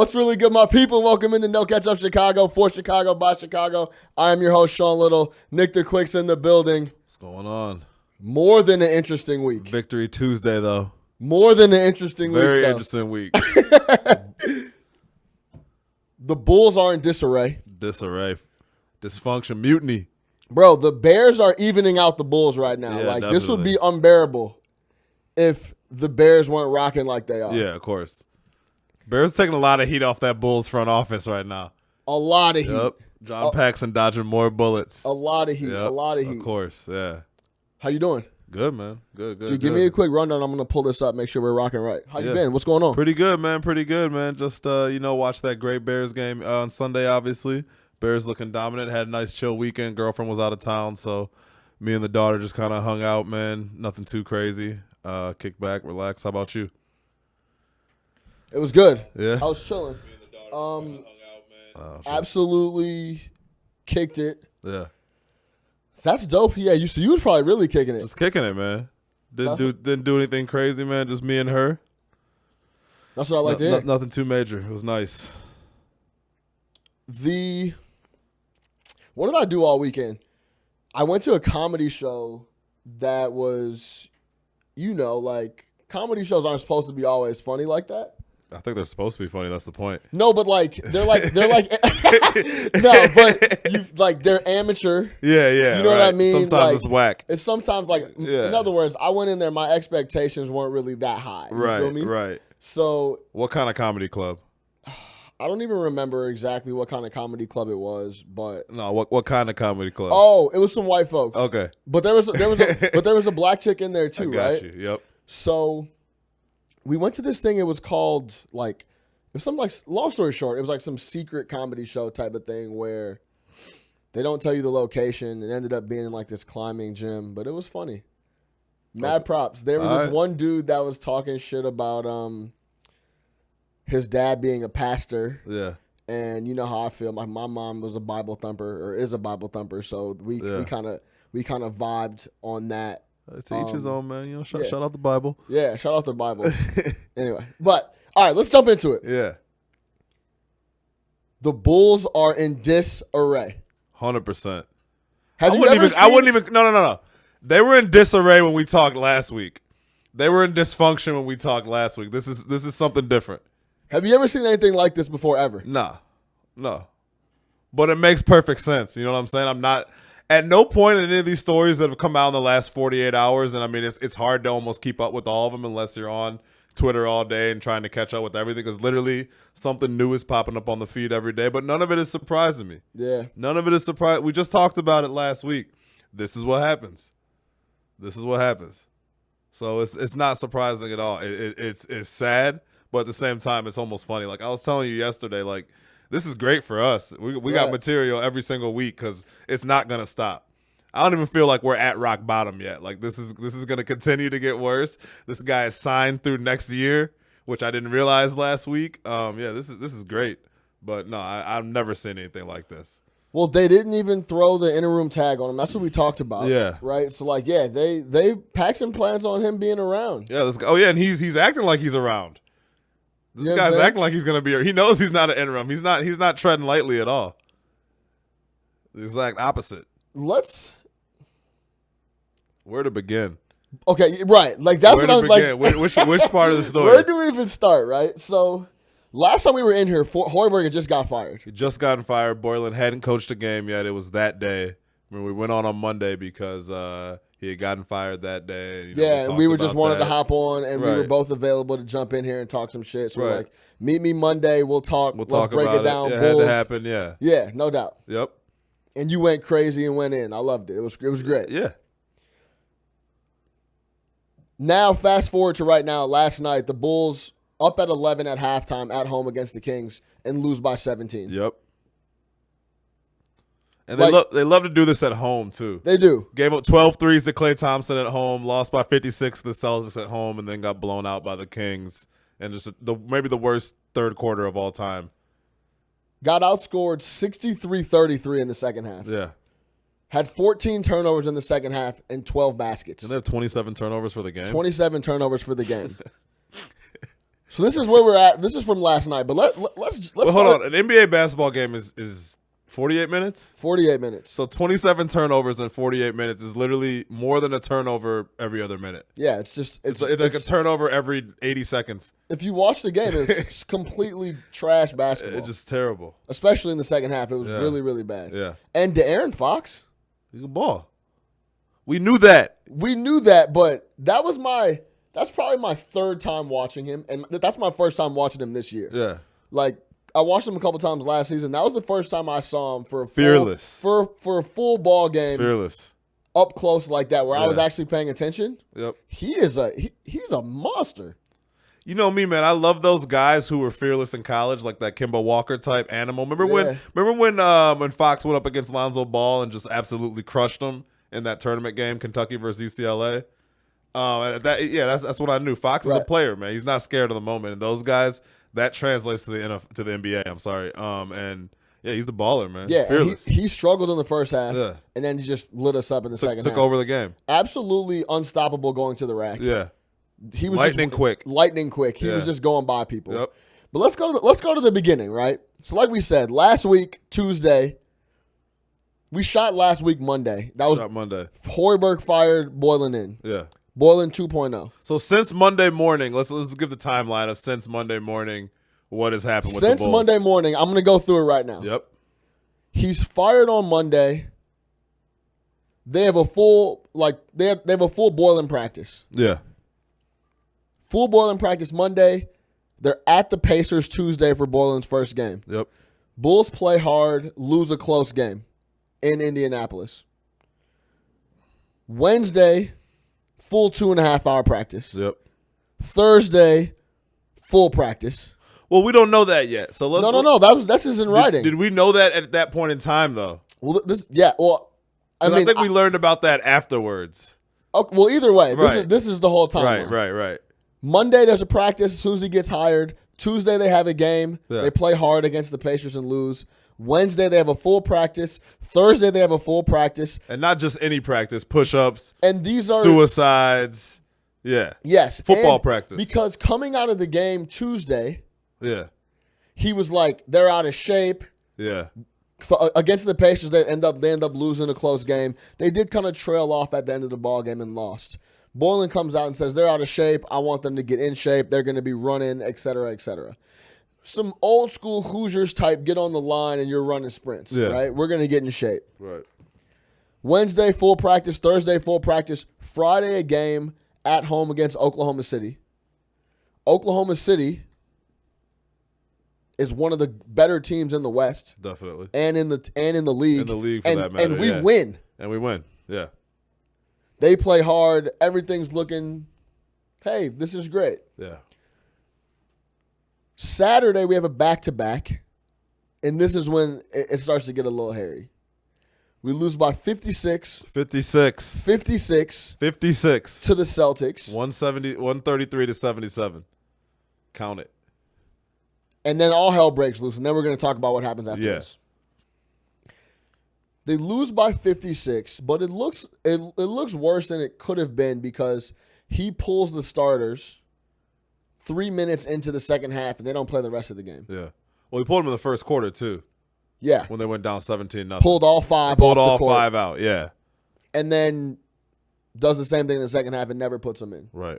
What's really good, my people? Welcome into No Ketchup Chicago, for Chicago, by Chicago. I am your host, Sean Little. Nick the Quick's in the building. What's going on? More than an interesting week. Victory Tuesday, though. More than an interesting week, Very though. interesting week. The Bulls are in disarray. Disarray. Dysfunction. Mutiny. Bro, the Bears are evening out the Bulls right now. Yeah, This would definitely. be unbearable if the Bears weren't rocking like they are. Yeah, of course. Bears taking a lot of heat off that Bulls front office right now. A lot of heat. Yep. John Paxson dodging more bullets. A lot of heat. Yep, A lot of heat. Of course, yeah. How you doing? Good, man. Good. Dude, give me a quick rundown. I'm going to pull this up, make sure we're rocking right. How you been? What's going on? Pretty good, man. Just, watch that great Bears game on Sunday, obviously. Bears looking dominant. Had a nice chill weekend. Girlfriend was out of town, so me and the daughter just kind of hung out, man. Nothing too crazy. Kick back, relax. How about you? It was good. Yeah. I was chilling. Me and the daughter just hung out, man. Absolutely kicked it. Yeah. That's dope. Yeah, you was probably really kicking it. Just kicking it, man. Didn't do anything crazy, man. Just me and her. That's what I like to hear. Nothing too major. It was nice. What did I do all weekend? I went to a comedy show that was, comedy shows aren't supposed to be always funny like that. I think they're supposed to be funny. That's the point. No, but they're like no, but they're amateur. Yeah. You know what I mean? Sometimes it's whack. It's sometimes in other words, I went in there, my expectations weren't really that high. You feel me? Right. So what kind of comedy club? I don't even remember exactly what kind of comedy club it was, but No, what kind of comedy club? oh, it was some white folks. Okay. But there was a black chick in there too, I got right? you. Yep. So we went to this thing. It was called long story short, it was like some secret comedy show type of thing where they don't tell you the location. It ended up being in like this climbing gym, but it was funny. Mad props. There was this one dude that was talking shit about his dad being a pastor. Yeah. And you know how I feel. My mom was a Bible thumper or is a Bible thumper, so we kind of vibed on that. It's each his own, man. Shout out the Bible. Yeah, shout out the Bible. Anyway, but all right, let's jump into it. Yeah. The Bulls are in disarray. 100%. I wouldn't even. No. They were in disarray when we talked last week. They were in dysfunction when we talked last week. This is something different. Have you ever seen anything like this before, ever? Nah. No. But it makes perfect sense. You know what I'm saying? I'm not at no point in any of these stories that have come out in the last 48 hours, and I mean it's hard to almost keep up with all of them unless you're on Twitter all day and trying to catch up with everything, because literally something new is popping up on the feed every day, but none of it is surprising me. Yeah. None of it is surprising. We just talked about it last week. This is what happens. So it's not surprising at all. It's sad, but at the same time, it's almost funny. Like I was telling you yesterday, like this is great for us. We got material every single week because it's not gonna stop. I don't even feel like we're at rock bottom yet. Like this is gonna continue to get worse. This guy is signed through next year, which I didn't realize last week. This is great. But no, I've never seen anything like this. Well, they didn't even throw the interim tag on him. That's what we talked about. Yeah. Right. So they Paxson plans on him being around. Yeah. And he's acting like he's around. This guy's acting like he's gonna be. He knows he's not an interim. He's not treading lightly at all. The exact opposite. Where to begin? Okay, right. Like that's what I'm like. Which part of the story? Where do we even start? Right. So last time we were in here, Hoiberg had just got fired. He just gotten fired. Boylen hadn't coached a game yet. It was that day. I mean, we went on Monday because he had gotten fired that day. We were just wanted to hop on, and we were both available to jump in here and talk some shit. So we're like, meet me Monday. We'll talk. Let's break it down. It Bulls. had to happen. Yeah. Yeah, no doubt. Yep. And you went crazy and went in. I loved it. It was great. Yeah. Now, fast forward to right now. Last night, the Bulls up at 11 at halftime at home against the Kings and lose by 17. Yep. And they love to do this at home, too. They do. Gave up 12 threes to Klay Thompson at home, lost by 56 to the Celtics at home, and then got blown out by the Kings. And just maybe the worst third quarter of all time. Got outscored 63-33 in the second half. Yeah. Had 14 turnovers in the second half and 12 baskets. Didn't they have 27 turnovers for the game? 27 turnovers for the game. So this is where we're at. This is from last night, but let's Well, hold on. An NBA basketball game is 48 minutes? 48 minutes. So 27 turnovers in 48 minutes is literally more than a turnover every other minute. Yeah, it's like a turnover every 80 seconds. If you watch the game, it's completely trash basketball. It's just terrible. Especially in the second half. It was really, really bad. Yeah. And De'Aaron Fox. He can ball. We knew that. But that's probably my third time watching him. And that's my first time watching him this year. Yeah. Like, I watched him a couple times last season. That was the first time I saw him for a full ball game. Fearless. Up close like that, where I was actually paying attention. Yep. He's a monster. You know me, man. I love those guys who were fearless in college, like that Kemba Walker type animal. Remember when Fox went up against Lonzo Ball and just absolutely crushed him in that tournament game, Kentucky versus UCLA? That's what I knew. Fox is a player, man. He's not scared of the moment. And those guys, that translates to the NBA. I'm sorry. And yeah, he's a baller, man. Yeah, fearless. He struggled in the first half, and then he just lit us up in the second half. Took over the game. Absolutely unstoppable going to the rack. Yeah, he was lightning quick. He was just going by people. Yep. But let's go to the beginning, right? So like we said, last week Tuesday, we shot last week Monday. That was Monday. Hoiberg fired Boylen in. Yeah. Boylen 2.0. So since Monday morning, let's give the timeline of since Monday morning, what has happened with the Bulls. Since Monday morning, I'm going to go through it right now. Yep. He's fired on Monday. They have a full they have a full Boylen practice. Yeah. Full Boylen practice Monday. They're at the Pacers Tuesday for Boylen's first game. Yep. Bulls play hard, lose a close game in Indianapolis. Wednesday, full 2.5 hour practice. Yep. Thursday, full practice. Well, we don't know that yet. So let's No. That's just in writing. Did we know that at that point in time though? Well, I think we learned about that afterwards. Okay, well, either way, Right. this is the whole time. Right. Monday, there's a practice as soon as he gets hired. Tuesday, they have a game. Yeah. They play hard against the Pacers and lose. Wednesday, they have a full practice. Thursday, they have a full practice. And not just any practice, push-ups, and these are suicides. Yeah. Yes. Football practice. Because coming out of the game Tuesday, yeah, he was like, they're out of shape. Yeah. So against the Pacers, they end up losing a close game. They did kind of trail off at the end of the ball game and lost. Boylen comes out and says, they're out of shape. I want them to get in shape. They're going to be running, et cetera, et cetera. Some old school Hoosiers type, get on the line and you're running sprints, right? We're going to get in shape. Right. Wednesday, full practice. Thursday, full practice. Friday, a game at home against Oklahoma City. Oklahoma City is one of the better teams in the West. Definitely. And in the league. In the league, for that matter. And we win. And we win. Yeah. They play hard. Everything's looking, hey, this is great. Yeah. Saturday, we have a back-to-back, and this is when it starts to get a little hairy. We lose by 56. 56. 56. 56. To the Celtics. 133 to 77. Count it. And then all hell breaks loose, and then we're going to talk about what happens after this. They lose by 56, but it looks worse than it could have been because he pulls the starters 3 minutes into the second half, and they don't play the rest of the game. Yeah. Well, he pulled them in the first quarter, too. Yeah. When they went down 17-0. Pulled all five Pulled off all the court. five out, yeah. And then does the same thing in the second half and never puts them in. Right.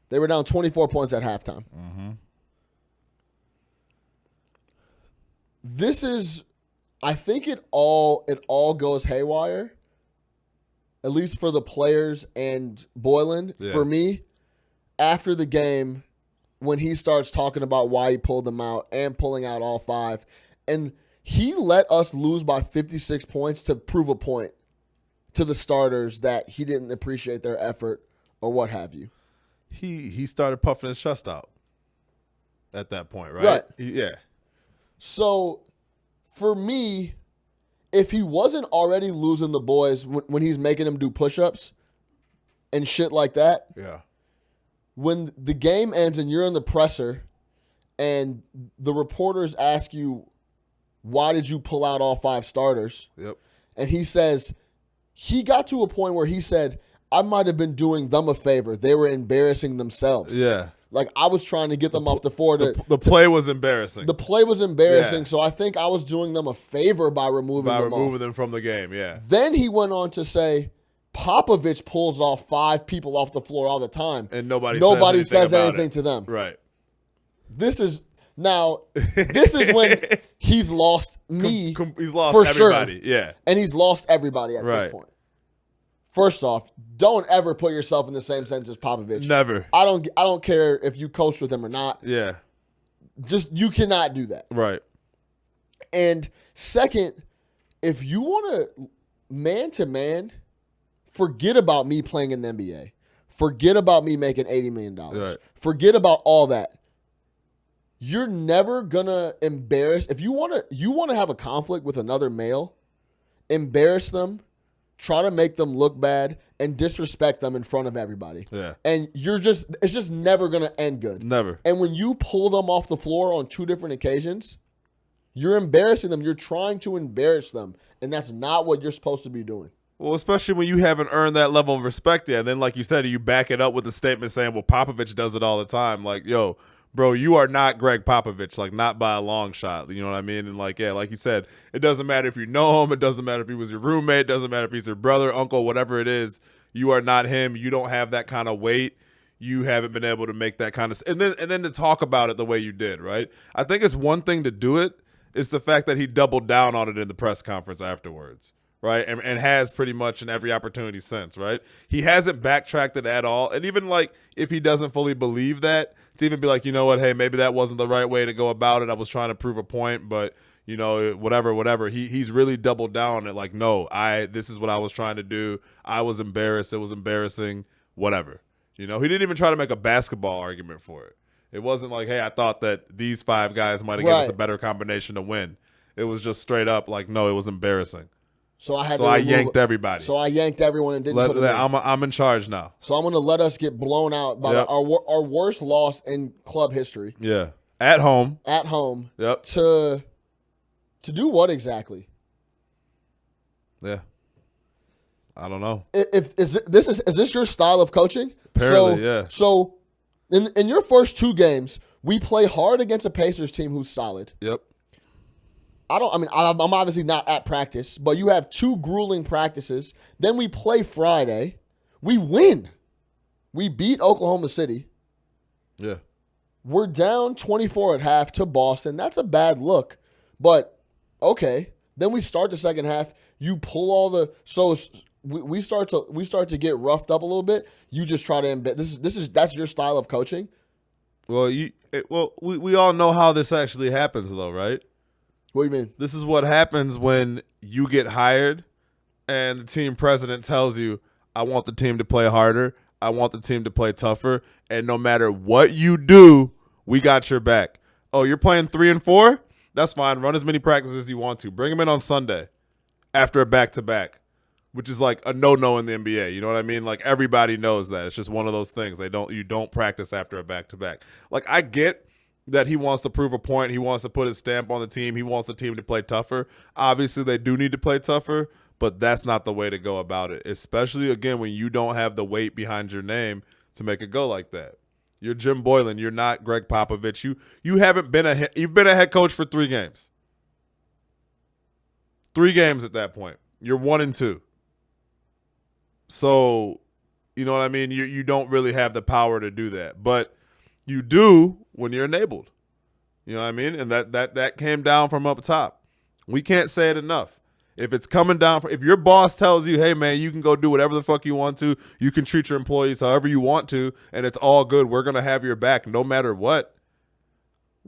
They were down 24 points at halftime. Mm-hmm. This is, I think it all goes haywire, at least for the players and Boylen. Yeah. For me, after the game, when he starts talking about why he pulled them out and pulling out all five, and he let us lose by 56 points to prove a point to the starters that he didn't appreciate their effort or what have you. He started puffing his chest out at that point, right? Right. Yeah. So, for me, if he wasn't already losing the boys when he's making them do push-ups and shit like that, yeah. When the game ends and you're in the presser and the reporters ask you, why did you pull out all five starters? Yep. And he says, he got to a point where he said, I might have been doing them a favor. They were embarrassing themselves. Yeah. Like, I was trying to get them off the floor. The play was embarrassing. The play was embarrassing, Yeah. so I think I was doing them a favor by removing them from the game, yeah. Then he went on to say, Popovich pulls off 5 people off the floor all the time. And nobody says anything to them. Right. This is when he's lost me. He's lost for everybody. Sure. Yeah. And he's lost everybody at this point. First off, don't ever put yourself in the same sentence as Popovich. Never. I don't care if you coached with him or not. Yeah. Just, you cannot do that. Right. And second, if you want to man to man, forget about me playing in the NBA. Forget about me making $80 million. Right. Forget about all that. You're never gonna embarrass. If you want to have a conflict with another male, embarrass them, try to make them look bad, and disrespect them in front of everybody. Yeah. And it's just never gonna end good. Never. And when you pull them off the floor on 2 different occasions, you're embarrassing them. You're trying to embarrass them, and that's not what you're supposed to be doing. Well, especially when you haven't earned that level of respect yet. And then, like you said, you back it up with a statement saying, well, Popovich does it all the time. Like, yo, bro, you are not Greg Popovich, like, not by a long shot. You know what I mean? And, like, yeah, like you said, it doesn't matter if you know him. It doesn't matter if he was your roommate. It doesn't matter if he's your brother, uncle, whatever it is. You are not him. You don't have that kind of weight. You haven't been able to make that kind of – and then to talk about it the way you did, right? I think it's one thing to do it. It's the fact that he doubled down on it in the press conference afterwards. Right, and has pretty much in every opportunity since, right? He hasn't backtracked it at all. And even, like, if he doesn't fully believe that, to even be like, you know what, hey, maybe that wasn't the right way to go about it. I was trying to prove a point, but, you know, whatever. He's really doubled down on it, like, no, this is what I was trying to do. I was embarrassed. It was embarrassing, whatever. You know, he didn't even try to make a basketball argument for it. It wasn't like, hey, I thought that these 5 guys might have given us a better combination to win. It was just straight up like, no, it was embarrassing. So I yanked everybody. So I yanked everyone and didn't put it in. I'm in charge now. So I'm going to let us get blown out by our worst loss in club history. Yeah. At home. Yep. To do what exactly? Yeah. I don't know. Is this your style of coaching? Apparently, yeah. So in your first 2 games, we play hard against a Pacers team who's solid. Yep. I'm obviously not at practice, but you have 2 grueling practices. Then we play Friday. We win. We beat Oklahoma City. Yeah. We're down 24 at half to Boston. That's a bad look, but okay. Then we start the second half. You pull all the we start to get roughed up a little bit. You just try to embed. That's your style of coaching. Well, we all know how this actually happens, though, right? What do you mean? This is what happens when you get hired and the team president tells you, I want the team to play harder. I want the team to play tougher. And no matter what you do, we got your back. Oh, you're playing 3 and 4? That's fine. Run as many practices as you want to. Bring them in on Sunday after a back-to-back, which is like a no-no in the NBA. You know what I mean? Like, everybody knows that. It's just one of those things. You don't practice after a back-to-back. Like, I get that he wants to prove a point. He wants to put his stamp on the team. He wants the team to play tougher. Obviously, they do need to play tougher, but that's not the way to go about it, especially, again, when you don't have the weight behind your name to make it go like that. You're Jim Boylen. You're not Greg Popovich. You haven't been you've been a head coach for 3 games. 3 games at that point. You're 1 and 2. So, you know what I mean? You don't really have the power to do that, but you do when you're enabled. You know what I mean? And that came down from up top. We can't say it enough. If it's coming down if your boss tells you, hey, man, you can go do whatever the fuck you want to, you can treat your employees however you want to, and it's all good, we're going to have your back no matter what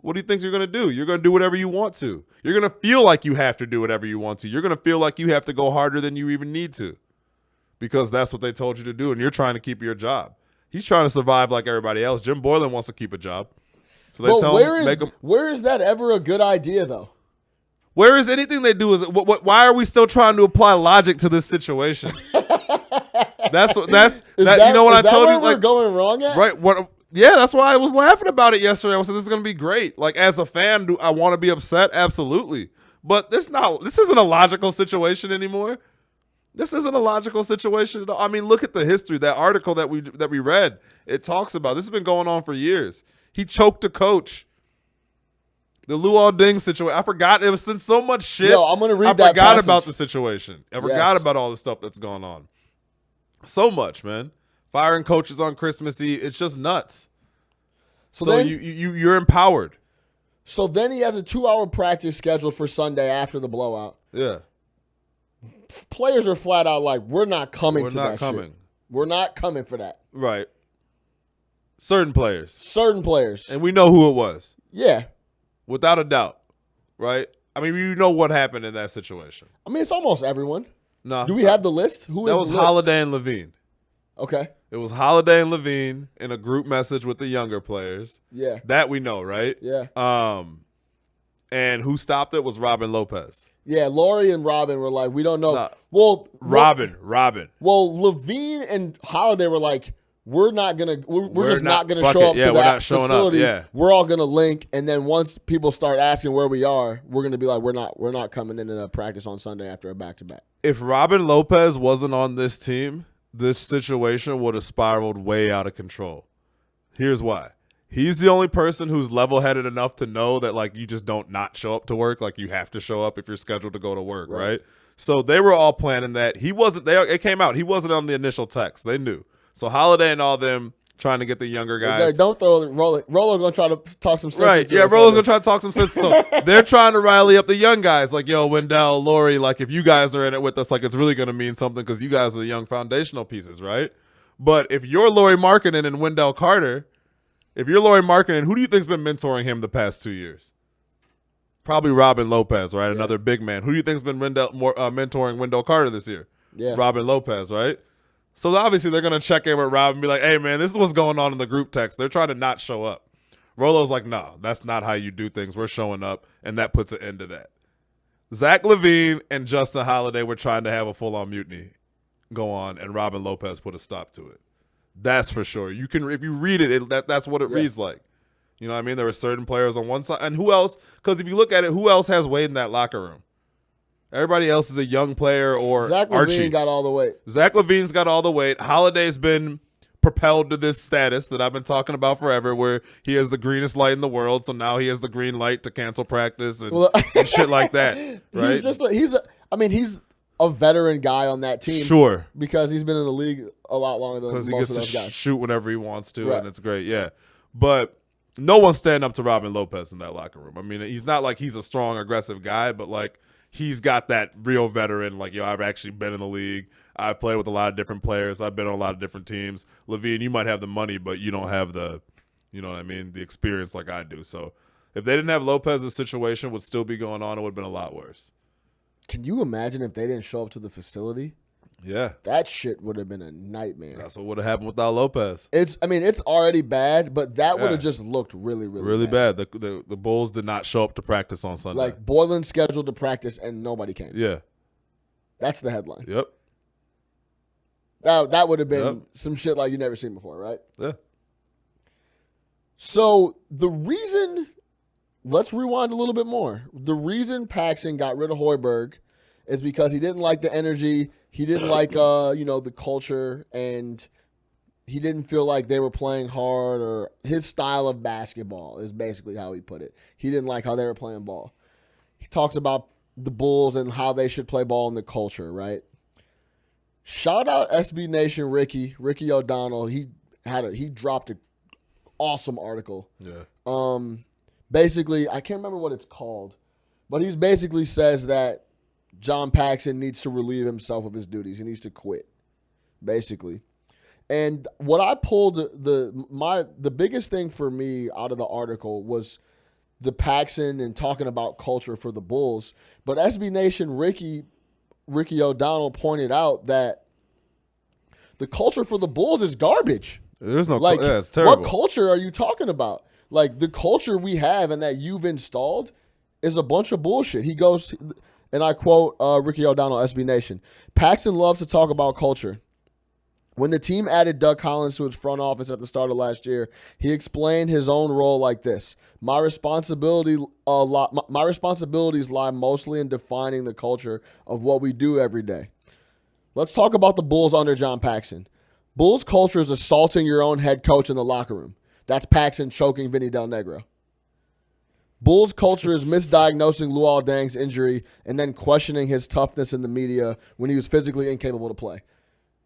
do you think you're going to do? You're going to do whatever you want to. You're going to feel like you have to do whatever you want to. You're going to feel like you have to go harder than you even need to because that's what they told you to do, and you're trying to keep your job. He's trying to survive like everybody else. Jim Boylen wants to keep a job. So they tell him, where is that ever a good idea, though? Where is anything they do? Why are we still trying to apply logic to this situation? You know what I told you? Where we're going wrong at? Right. Yeah, that's why I was laughing about it yesterday. I said, this is going to be great. Like, as a fan, do I want to be upset? Absolutely. But this isn't a logical situation anymore. This isn't a logical situation at all. I mean, look at the history. That article that we read, it talks about this has been going on for years. He choked a coach. The Luol Deng situation. I forgot. It was since so much shit. Yo, I'm gonna read that. I forgot passage. about the situation. I forgot about all the stuff that's going on. So much, man. Firing coaches on Christmas Eve. It's just nuts. So then, you're empowered. So then he has a 2-hour practice scheduled for Sunday after the blowout. Yeah. Players are flat out like, we're not coming to that shit. We're not coming. We're not coming for that. Right. Certain players. And we know who it was. Yeah. Without a doubt. Right? I mean, you know what happened in that situation. I mean, it's almost everyone. No. Do we have the list? Who is that was Holiday and Levine. Okay. It was Holiday and Levine in a group message with the younger players. Yeah. That we know, right? Yeah. And who stopped it was Robin Lopez. Yeah, Laurie and Robin were like, we don't know. Nah, well, Robin. Well, Levine and Holiday were like, we're not gonna, we're just not gonna show up to we're that not showing facility. Up. Yeah. We're all gonna link, and then once people start asking where we are, we're gonna be like, we're not coming into the practice on Sunday after a back-to-back. If Robin Lopez wasn't on this team, this situation would have spiraled way out of control. Here's why. He's the only person who's level-headed enough to know that, like, you just don't not show up to work. Like, you have to show up if you're scheduled to go to work, right? So they were all planning that. He wasn't. It came out. He wasn't on the initial text. They knew. So Holiday and all them trying to get the younger guys. Don't throw Rolo. Rolo gonna try to talk some sense. Right. Yeah, Rolo's gonna try to talk some sense. So they're trying to rally up the young guys. Like, yo, Wendell, Laurie, like, if you guys are in it with us, like, it's really gonna mean something because you guys are the young foundational pieces, right? But if you're Laurie Markkinen and Wendell Carter, if you're Laurie Markkinen, who do you think's been mentoring him the past 2 years? Probably Robin Lopez, right? Yeah. Another big man. Who do you think's been mentoring Wendell Carter this year? Yeah. Robin Lopez, right? So obviously they're going to check in with Rob and be like, hey, man, this is what's going on in the group text. They're trying to not show up. Rolo's like, no, that's not how you do things. We're showing up, and that puts an end to that. Zach LaVine and Justin Holiday were trying to have a full-on mutiny go on, and Robin Lopez put a stop to it. That's for sure. You can, if you read it, that's what it reads like. You know what I mean? There were certain players on one side. And who else? Because if you look at it, who else has weight in that locker room? Everybody else is a young player or Zach Archie. LaVine got all the weight. Zach LaVine's got all the weight. Holiday's been propelled to this status that I've been talking about forever where he has the greenest light in the world. So now he has the green light to cancel practice and shit like that. Right? He's a veteran guy on that team. Sure. Because he's been in the league a lot longer than most of those guys. Because he gets to shoot whenever he wants to, and it's great. Yeah. But no one's standing up to Robin Lopez in that locker room. I mean, he's not like he's a strong, aggressive guy, but like he's got that real veteran, like, yo, I've actually been in the league. I've played with a lot of different players. I've been on a lot of different teams. LaVine, you might have the money, but you don't have the, you know what I mean, the experience like I do. So if they didn't have Lopez, the situation would still be going on. It would have been a lot worse. Can you imagine if they didn't show up to the facility? Yeah. That shit would have been a nightmare. That's what would have happened without Lopez. It's already bad, but that would have just looked really bad. The Bulls did not show up to practice on Sunday. Like, Boylen scheduled to practice and nobody came. Yeah. That's the headline. Yep. That would have been some shit like you never seen before, right? Yeah. So the reason, let's rewind a little bit more. The reason Paxson got rid of Hoiberg is because he didn't like the energy. He didn't like, the culture, and he didn't feel like they were playing hard, or his style of basketball is basically how he put it. He didn't like how they were playing ball. He talks about the Bulls and how they should play ball and the culture, right? Shout out SB Nation Ricky O'Donnell. He dropped an awesome article. Yeah. Basically, I can't remember what it's called, but he basically says that John Paxson needs to relieve himself of his duties. He needs to quit, basically. And what I pulled, the biggest thing for me out of the article was the Paxson and talking about culture for the Bulls. But SB Nation Ricky O'Donnell pointed out that the culture for the Bulls is garbage. There's no, it's What terrible. culture are you talking about? Like, the culture we have and that you've installed is a bunch of bullshit. He goes, and I quote Ricky O'Donnell, SB Nation, Paxson loves to talk about culture. When the team added Doug Collins to its front office at the start of last year, he explained his own role like this. My responsibilities lie mostly in defining the culture of what we do every day. Let's talk about the Bulls under John Paxson. Bulls culture is assaulting your own head coach in the locker room. That's Paxson choking Vinny Del Negro. Bulls culture is misdiagnosing Luol Deng's injury and then questioning his toughness in the media when he was physically incapable to play.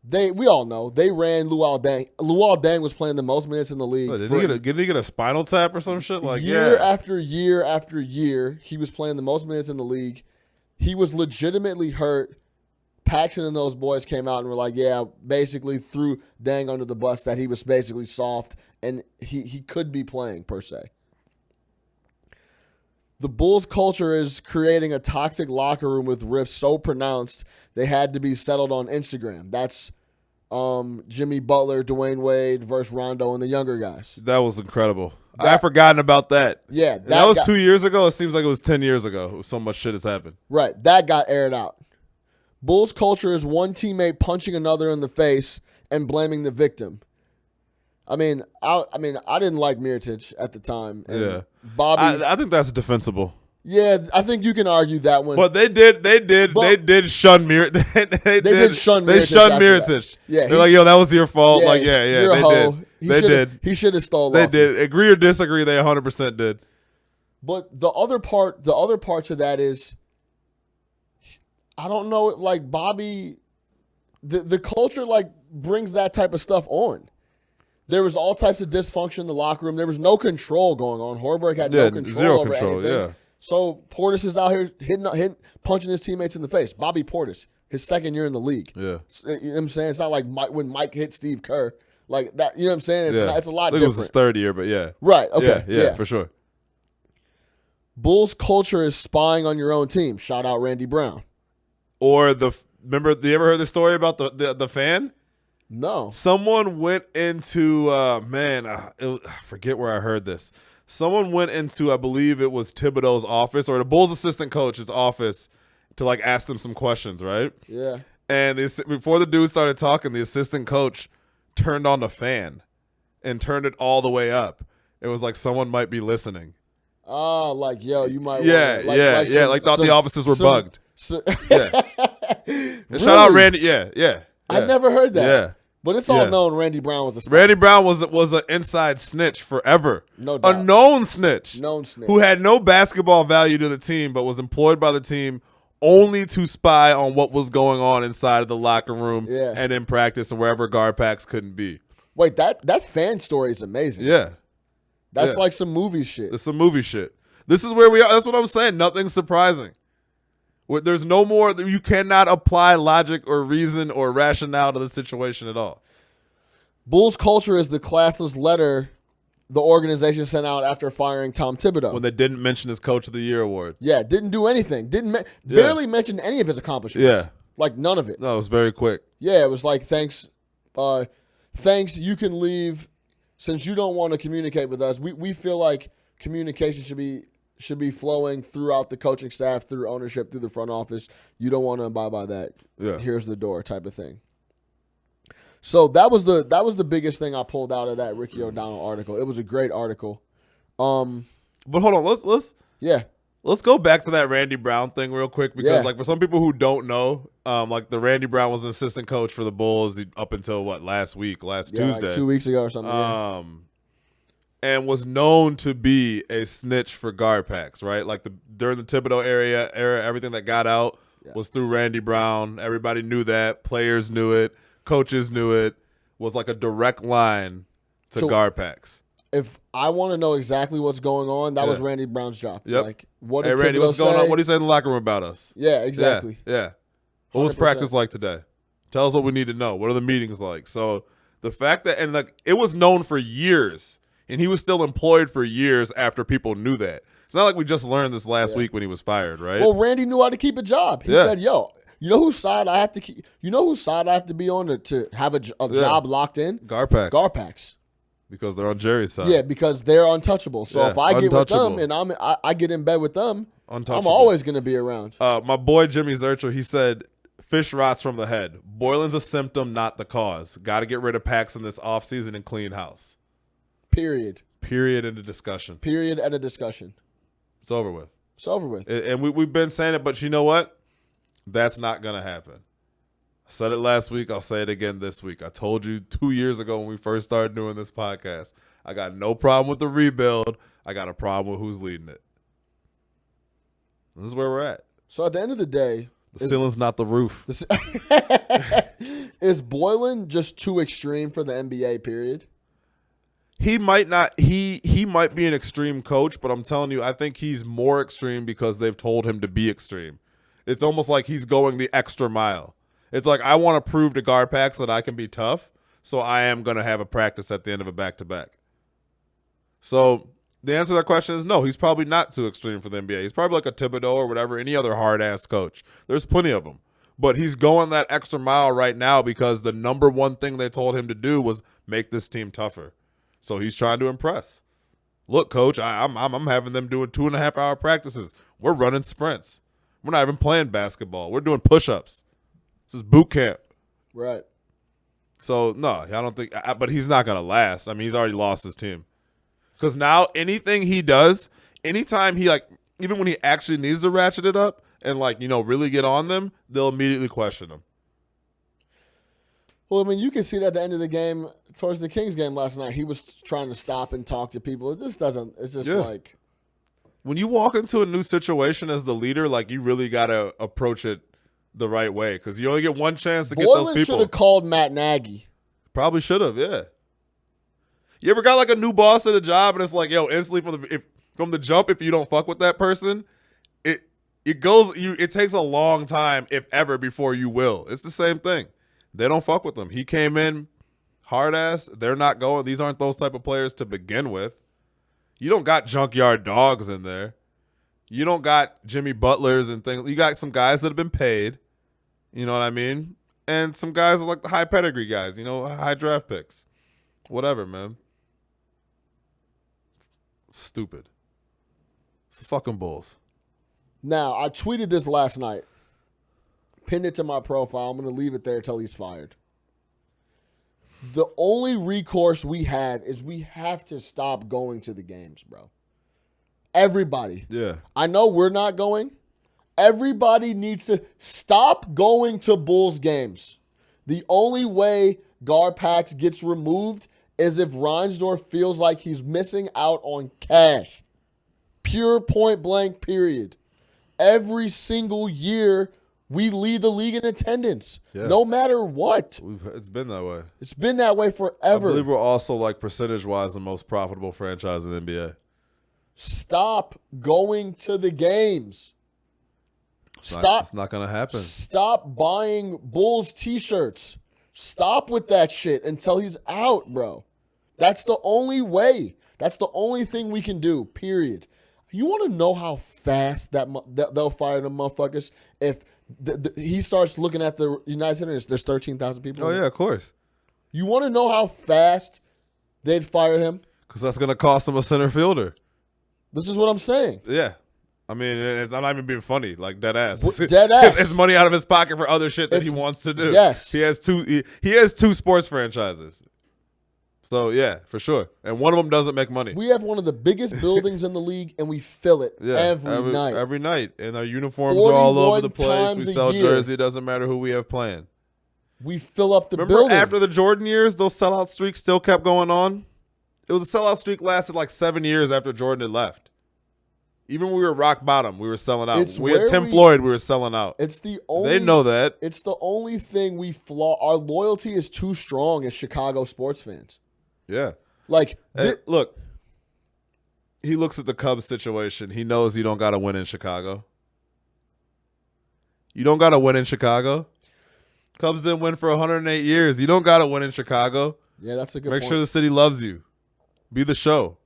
We all know they ran Luol Deng. Luol Deng was playing the most minutes in the league. Did he get a spinal tap or some shit? Year after year after year, he was playing the most minutes in the league. He was legitimately hurt. Paxson and those boys came out and were like, yeah, basically threw Deng under the bus that he was basically soft and he could be playing per se. The Bulls culture is creating a toxic locker room with rifts so pronounced they had to be settled on Instagram. That's Jimmy Butler, Dwayne Wade versus Rondo and the younger guys. That was incredible. I had forgotten about that. Yeah. That was 2 years ago. It seems like it was 10 years ago. So much shit has happened. Right. That got aired out. Bulls culture is one teammate punching another in the face and blaming the victim. I mean, I didn't like Mirotić at the time. And yeah, Bobby. I think that's defensible. Yeah, I think you can argue that one. But they did shun Mirotić. They did shun Mirotić. Yeah, they're like, yo, that was your fault. Like, yeah, you're they a hoe. did. He should have stole. They did. Agree or disagree? They 100% did. But the other parts of that is, I don't know. Like Bobby, the culture like brings that type of stuff on. There was all types of dysfunction in the locker room. There was no control going on. Horberg had no control over anything. Yeah. So Portis is out here punching his teammates in the face. Bobby Portis, his second year in the league. Yeah. You know what I'm saying? It's not like when Mike hit Steve Kerr. Like that, you know what I'm saying? It's a lot different. It was his third year, but yeah. Right, okay. Yeah, for sure. Bulls culture is spying on your own team. Shout out Randy Brown. Or remember, you ever heard the story about the fan? No. Someone went into, I forget where I heard this. Someone went into, I believe it was Thibodeau's office or the Bulls assistant coach's office to like ask them some questions, right? Yeah. And before the dude started talking, the assistant coach turned on the fan and turned it all the way up. It was like someone might be listening. Oh, like, yo, you might thought the offices were bugged. Yeah. Really? Shout out Randy. Yeah. I never heard that. Yeah. But it's all known Randy Brown was a spy. Randy Brown was an inside snitch forever. No doubt. A known snitch. Known snitch. Who had no basketball value to the team, but was employed by the team only to spy on what was going on inside of the locker room and in practice and wherever guard packs couldn't be. Wait, that fan story is amazing. Yeah. That's like some movie shit. It's some movie shit. This is where we are. That's what I'm saying. Nothing's surprising. There's no more. You cannot apply logic or reason or rationale to the situation at all. Bulls culture is the classless letter the organization sent out after firing Tom Thibodeau. When they didn't mention his Coach of the Year award. Yeah, didn't do anything. Barely mention any of his accomplishments. Yeah. Like none of it. No, it was very quick. Yeah, it was like, thanks, you can leave since you don't want to communicate with us. We feel like communication should be flowing throughout the coaching staff, through ownership, through the front office. You don't want to abide by that. Yeah. Here's the door type of thing. So that was the biggest thing I pulled out of that Ricky O'Donnell article. It was a great article. But hold on, let's go back to that Randy Brown thing real quick because like for some people who don't know, like the Randy Brown was an assistant coach for the Bulls up until last Tuesday, like 2 weeks ago or something. And was known to be a snitch for guard packs, right? Like during the Thibodeau era, everything that got out was through Randy Brown. Everybody knew that. Players knew it. Coaches knew it. Was like a direct line to guard packs. If I want to know exactly what's going on, that was Randy Brown's job. Yep. Like, what did Randy, Thibodeau what's going say? on? What do you say in the locker room about us? Yeah, exactly. Yeah. What was 100%. practice like today? Tell us what we need to know. What are the meetings like? So the fact that it was known for years, and he was still employed for years after people knew that. It's not like we just learned this last week when he was fired, right? Well, Randy knew how to keep a job. He said, "Yo, you know whose side I have to keep? You know whose side I have to be on to have a job locked in? Guard packs. Because they're on Jerry's side. Yeah, because they're untouchable. So if I get with them and I get in bed with them, I'm always going to be around." My boy Jimmy Zurcher, he said, "Fish rots from the head. Boylen's a symptom, not the cause. Got to get rid of Paxson this offseason and clean house." Period. End of discussion. Period. End of discussion. It's over with. It's over with. And we've been saying it, but you know what? That's not going to happen. Said it last week. I'll say it again this week. I told you 2 years ago when we first started doing this podcast, I got no problem with the rebuild. I got a problem with who's leading it. This is where we're at. So at the end of the day, the ceiling's not the roof. Is Boylen just too extreme for the NBA, period? He might not. He might be an extreme coach, but I'm telling you, I think he's more extreme because they've told him to be extreme. It's almost like he's going the extra mile. It's like, I want to prove to Garpax that I can be tough, so I am going to have a practice at the end of a back-to-back. So the answer to that question is no, he's probably not too extreme for the NBA. He's probably like a Thibodeau or whatever, any other hard-ass coach. There's plenty of them. But he's going that extra mile right now because the number one thing they told him to do was make this team tougher. So he's trying to impress. Look, coach, I'm having them doing 2.5-hour practices. We're running sprints. We're not even playing basketball. We're doing push-ups. This is boot camp. Right. So, no, I don't think – but he's not going to last. I mean, he's already lost his team. Because now anything he does, anytime he, like, even when he actually needs to ratchet it up and, like, you know, really get on them, they'll immediately question him. Well, I mean, you can see that at the end of the game, towards the Kings game last night, he was trying to stop and talk to people. It just doesn't – it's just like – when you walk into a new situation as the leader, like, you really got to approach it the right way because you only get one chance to get those people. Boylen should have called Matt Nagy. Probably should have, yeah. You ever got like a new boss at a job and it's like, yo, instantly from the jump, if you don't fuck with that person, it takes a long time, if ever, before you will. It's the same thing. They don't fuck with them. He came in hard ass. They're not going. These aren't those type of players to begin with. You don't got junkyard dogs in there. You don't got Jimmy Butlers and things. You got some guys that have been paid. You know what I mean? And some guys are like the high pedigree guys, you know, high draft picks. Whatever, man. Stupid. It's the fucking Bulls. Now, I tweeted this last night. Pinned it to my profile. I'm going to leave it there until he's fired. The only recourse we have is we have to stop going to the games, bro. Everybody. Yeah. I know we're not going. Everybody needs to stop going to Bulls games. The only way Garpax gets removed is if Reinsdorf feels like he's missing out on cash. Pure point blank, period. Every single year, we lead the league in attendance. Yeah. No matter what. It's been that way. It's been that way forever. I believe we're also, like, percentage-wise, the most profitable franchise in the NBA. Stop going to the games. It's not going to happen. Stop buying Bulls t-shirts. Stop with that shit until he's out, bro. That's the only way. That's the only thing we can do, period. You want to know how fast that they'll fire them motherfuckers if he starts looking at the United States, there's 13,000 people. Oh, yeah, of course. You want to know how fast they'd fire him? Because that's going to cost him a center fielder. This is what I'm saying. Yeah. I mean, I'm not even being funny, like dead ass. Dead ass. It's money out of his pocket for other shit that he wants to do. Yes. He has two sports franchises. So, yeah, for sure. And one of them doesn't make money. We have one of the biggest buildings in the league, and we fill it every night. Every night. And our uniforms are all over the place. We sell jersey. It doesn't matter who we have playing. We fill up the building. Remember after the Jordan years, those sellout streaks still kept going on? It was a sellout streak lasted like 7 years after Jordan had left. Even when we were rock bottom, we were selling out. We had Tim Floyd, we were selling out. It's the only. They know that. It's the only thing we flaw. Our loyalty is too strong as Chicago sports fans. Yeah. Like, look, he looks at the Cubs situation. He knows you don't got to win in Chicago. You don't got to win in Chicago. Cubs didn't win for 108 years. You don't got to win in Chicago. Yeah, that's a good point. Make sure the city loves you. Be the show.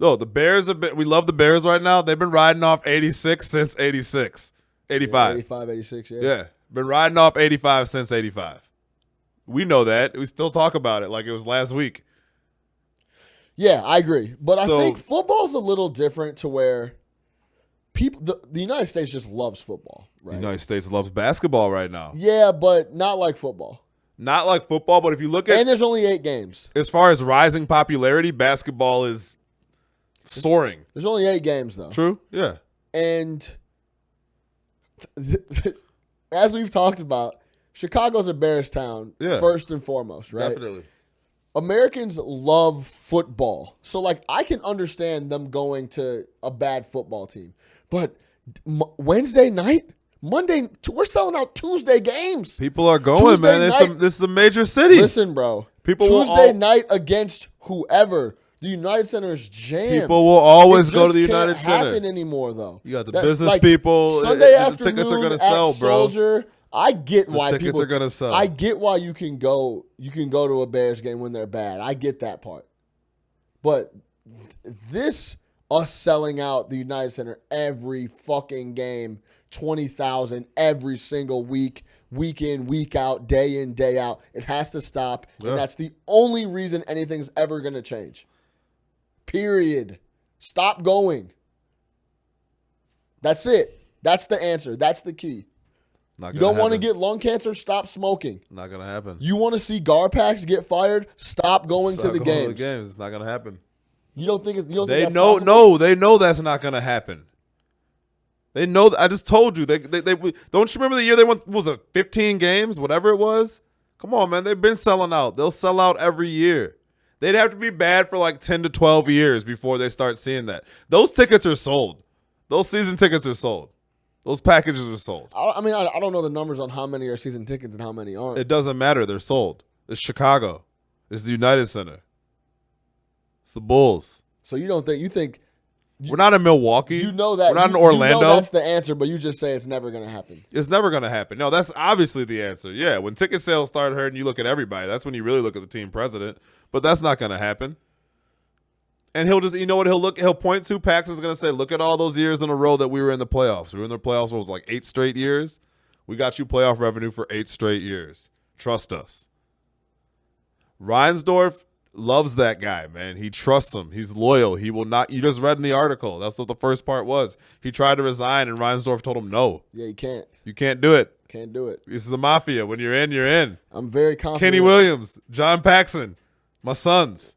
No, the Bears we love the Bears right now. They've been riding off 86 since 86. 85. 85, 86, yeah. Yeah. Been riding off 85 since 85. We know that. We still talk about it like it was last week. Yeah, I agree. But I think football's a little different to where people the United States just loves football, right? The United States loves basketball right now. Yeah, but not like football. Not like football, but if you look at... And there's only 8 games. As far as rising popularity, basketball is soaring. There's only 8 games, though. True, yeah. And as we've talked about, Chicago's a Bears town, first and foremost, right? Definitely. Americans love football. So, like, I can understand them going to a bad football team. But Wednesday night, Monday, we're selling out Tuesday games. People are going, man. This is a major city. Listen, bro. Tuesday night against whoever. The United Center is jammed. People will always go to the United Center. It can't happen anymore, though. You got the business people. Sunday the afternoon tickets are gonna sell, bro. Soldier, I get why tickets are gonna sell. I get why you can go to a Bears game when they're bad. I get that part. But us selling out the United Center every fucking game, 20,000 every single week in, week out, day in, day out. It has to stop. Yeah. And that's the only reason anything's ever going to change. Period. Stop going. That's it. That's the answer. That's the key. You don't want to get lung cancer? Stop smoking. Not going to happen. You want to see Garpax get fired? Stop going to the games. It's not going to happen. You don't think that's possible? No, they know that's not going to happen. They know. I just told you. They don't you remember the year they won? What was it, 15 games, whatever it was? Come on, man. They've been selling out. They'll sell out every year. They'd have to be bad for like 10 to 12 years before they start seeing that. Those tickets are sold. Those season tickets are sold. Those packages are sold. I mean, I don't know the numbers on how many are season tickets and how many aren't. It doesn't matter. They're sold. It's Chicago. It's the United Center. It's the Bulls. So you think we're not in Milwaukee. You know that. We're not in Orlando. You know that's the answer, but you just say it's never going to happen. It's never going to happen. No, that's obviously the answer. Yeah, when ticket sales start hurting, you look at everybody. That's when you really look at the team president. But that's not going to happen. And he'll just, you know what he'll point to? Paxson's going to say, look at all those years in a row that we were in the playoffs. We were in the playoffs, what was it, like 8 straight years? We got you playoff revenue for 8 straight years. Trust us. Reinsdorf loves that guy, man. He trusts him. He's loyal. He will not. You just read in the article. That's what the first part was. He tried to resign, and Reinsdorf told him no. Yeah, you can't. You can't do it. Can't do it. This is the mafia. When you're in, you're in. I'm very confident. Kenny Williams, John Paxson, my sons.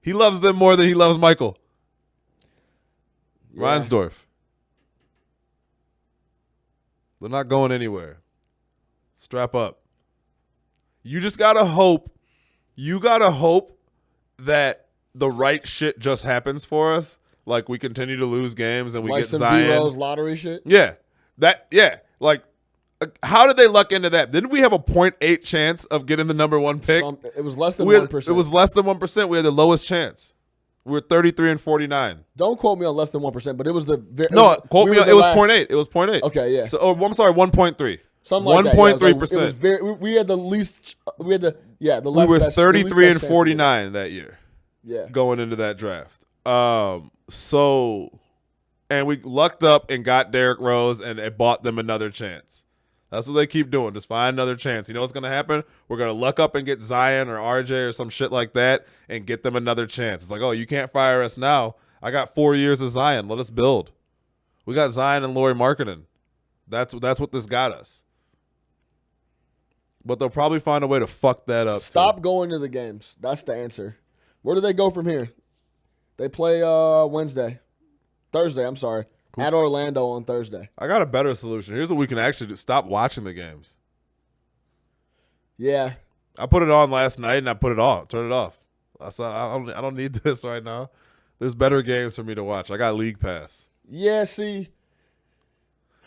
He loves them more than he loves Michael. Yeah. Reinsdorf. They're not going anywhere. Strap up. You just got to hope. You got to hope that the right shit just happens for us. Like we continue to lose games and we get Zion. Like some D-Rose lottery shit? Yeah. Like, how did they luck into that? Didn't we have a 0.8 chance of getting the number 1 pick? It was less than 1%. It was less than 1%. We had the lowest chance. We were 33-49. Don't quote me on less than 1%, but it was the quote me on it was 0.8. It was 0.8. Okay, yeah. So I'm sorry, 1.3. Something like 1.3%. We had the least. We had the least. We were 33-49 that year. Yeah. Going into that draft. And we lucked up and got Derrick Rose and it bought them another chance. That's what they keep doing. Just find another chance. You know what's going to happen? We're going to luck up and get Zion or RJ or some shit like that and get them another chance. It's like, oh, you can't fire us now. I got 4 years of Zion. Let us build. We got Zion and Lauri Markkanen. That's what this got us. But they'll probably find a way to fuck that up. Stop going to the games. That's the answer. Where do they go from here? They play Thursday, I'm sorry. At Orlando on Thursday. I got a better solution. Here's what we can actually do. Stop watching the games. Yeah. I put it on last night and I put it off. Turn it off. I don't need this right now. There's better games for me to watch. I got League Pass. Yeah, see.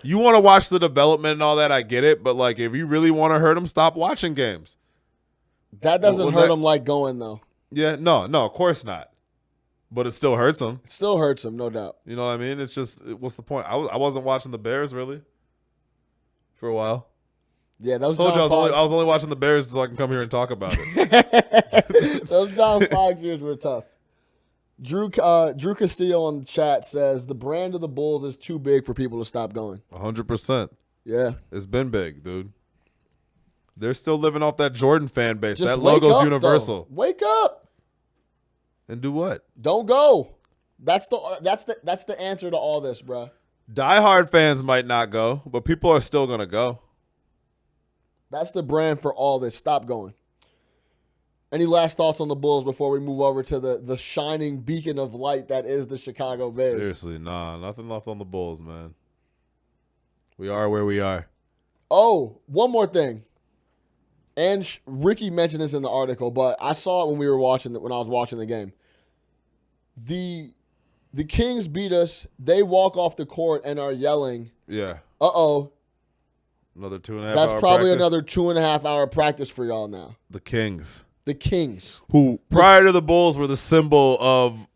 You want to watch the development and all that, I get it. But, like, if you really want to hurt them, stop watching games. That doesn't hurt them like going, though. Yeah, no, of course not. But it still hurts them. It still hurts them, no doubt. You know what I mean? It's just, what's the point? I wasn't watching the Bears, really, for a while. Yeah, that was John Fox. I was only watching the Bears so I can come here and talk about it. Those John Fox years were tough. Drew Castillo on the chat says, the brand of the Bulls is too big for people to stop going. 100%. Yeah. It's been big, dude. They're still living off that Jordan fan base. Just that logo's up, universal. Though. Wake up. And do what? Don't go. That's the answer to all this, bro. Diehard fans might not go, but people are still going to go. That's the brand for all this. Stop going. Any last thoughts on the Bulls before we move over to the shining beacon of light that is the Chicago Bears? Seriously, nah. Nothing left on the Bulls, man. We are where we are. Oh, one more thing. And Ricky mentioned this in the article, but I saw it when I was watching the game. The Kings beat us. They walk off the court and are yelling. Yeah. Uh-oh. Another 2.5 hour That's probably practice. another 2.5 hour practice for y'all now. The Kings. The Kings. Who, prior to the Bulls, were the symbol of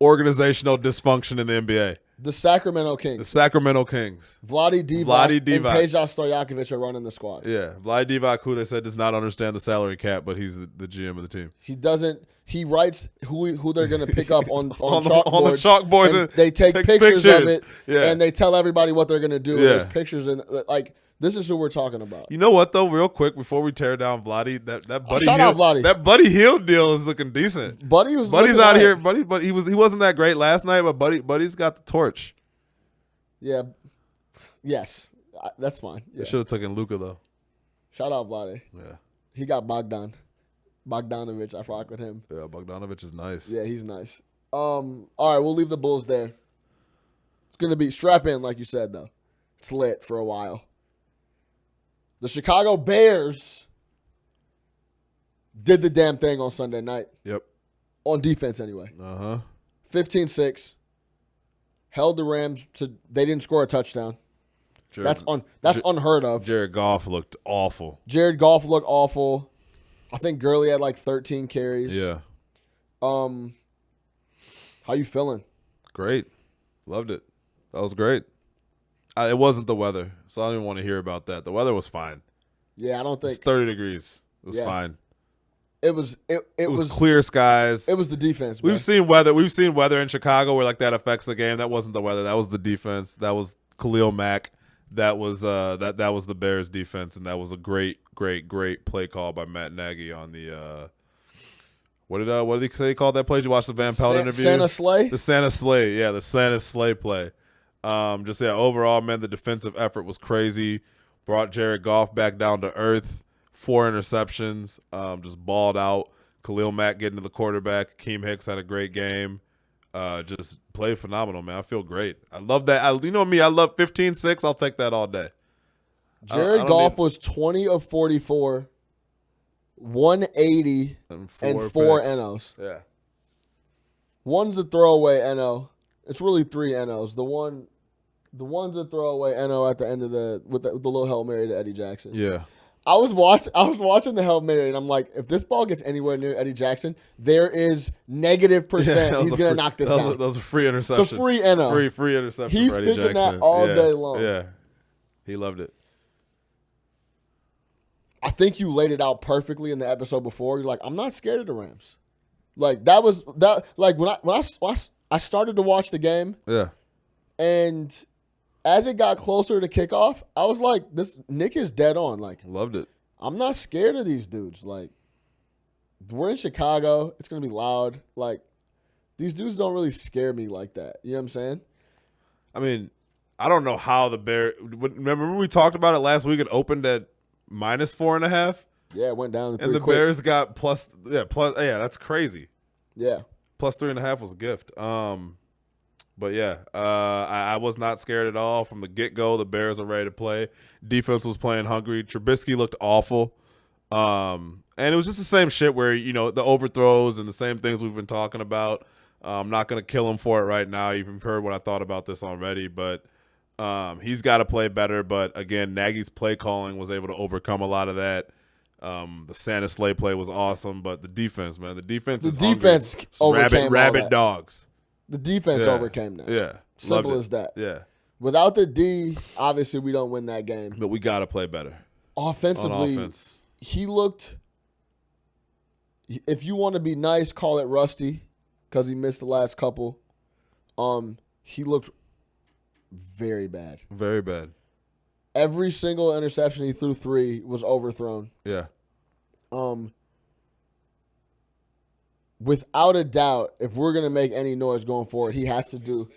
organizational dysfunction in the NBA. The Sacramento Kings. The Sacramento Kings. Vlade Divac and Peja Stojakovic are running the squad. Yeah. Vlade Divac, who they said does not understand the salary cap, but he's the GM of the team. He doesn't. He writes who they're going to pick up on the chalkboards. And they take pictures of it, yeah. and they tell everybody what they're going to do. Yeah. There's pictures, and like, this is who we're talking about. You know what, though, real quick, before we tear down Vlade, that Buddy shout out Vlade. That Buddy Hield deal is looking decent. Buddy's out here. But he wasn't that great last night, but Buddy's got the torch. Yeah. Yes. That's fine. Yeah. Should have taken Luka, though. Shout out Vlade. Yeah. He got Bogdanovic. I rock with him. Yeah, Bogdanovic is nice. Yeah, he's nice. All right, we'll leave the Bulls there. It's going to be strap in, like you said, though. It's lit for a while. The Chicago Bears did the damn thing on Sunday night. Yep. On defense, anyway. 15-6. Held the Rams to. They didn't score a touchdown. That's unheard of. Jared Goff looked awful. Jared Goff looked awful. I think Gurley had like 13 carries. Yeah. How you feeling? Great. Loved it. That was great. It wasn't the weather, so I don't even want to hear about that. The weather was fine. Yeah, I don't think. It's 30 degrees. It was fine. It was clear skies. It was the defense. We've seen weather in Chicago where like that affects the game. That wasn't the weather. That was the defense. That was Khalil Mack. That was that was the Bears defense, and that was a great play call by Matt Nagy on the what did he say he called that play? Did you watch the Van Pelt interview? Santa Slay? The Santa Slay, yeah, the Santa Slay play. Overall, man, the defensive effort was crazy. Brought Jared Goff back down to earth. 4 interceptions, just balled out. Khalil Mack getting to the quarterback. Akeem Hicks had a great game. Just played phenomenal, man. I feel great. I love that. You know me, I love 15-6. I'll take that all day. Jared Goff was 20 of 44, 180, and 4 NOs. Yeah. One's a throwaway NO. It's really 3 NOs. The one's a throwaway NO at the end of with the little Hail Mary to Eddie Jackson. Yeah. I was watching the Hail Mary, and I'm like, if this ball gets anywhere near Eddie Jackson, there is -% he's going to knock this down. That was a free interception. It's a free NO. Free interception He's for Eddie picking Jackson. that all day long. Yeah. He loved it. I think you laid it out perfectly in the episode before. You're like, I'm not scared of the Rams. Like, that was that. Like, when I started to watch the game. Yeah. And as it got closer to kickoff, I was like, Nick is dead on. Like, loved it. I'm not scared of these dudes. Like, we're in Chicago. It's going to be loud. Like, these dudes don't really scare me like that. You know what I'm saying? I mean, I don't know how the Bears – remember we talked about it last week? It opened at -4.5? Yeah, it went down to 3 and the quick. Bears got plus – that's crazy. Yeah. Plus 3.5 was a gift. But yeah, I was not scared at all from the get-go. The Bears were ready to play. Defense was playing hungry. Trubisky looked awful. And it was just the same shit where, you know, the overthrows and the same things we've been talking about. I'm not going to kill him for it right now. You've heard what I thought about this already, but he's got to play better. But again, Nagy's play calling was able to overcome a lot of that. The Santa Slay play was awesome, but the defense, man, the defense overcame rabid dogs. The defense overcame that. Yeah. Simple as that. Yeah. Without the D, obviously we don't win that game. But we got to play better. Offensively, he looked, if you want to be nice, call it rusty because he missed the last couple. He looked very bad. Very bad. Every single interception he threw 3 was overthrown. Yeah. Without a doubt, if we're gonna make any noise going forward, he has to do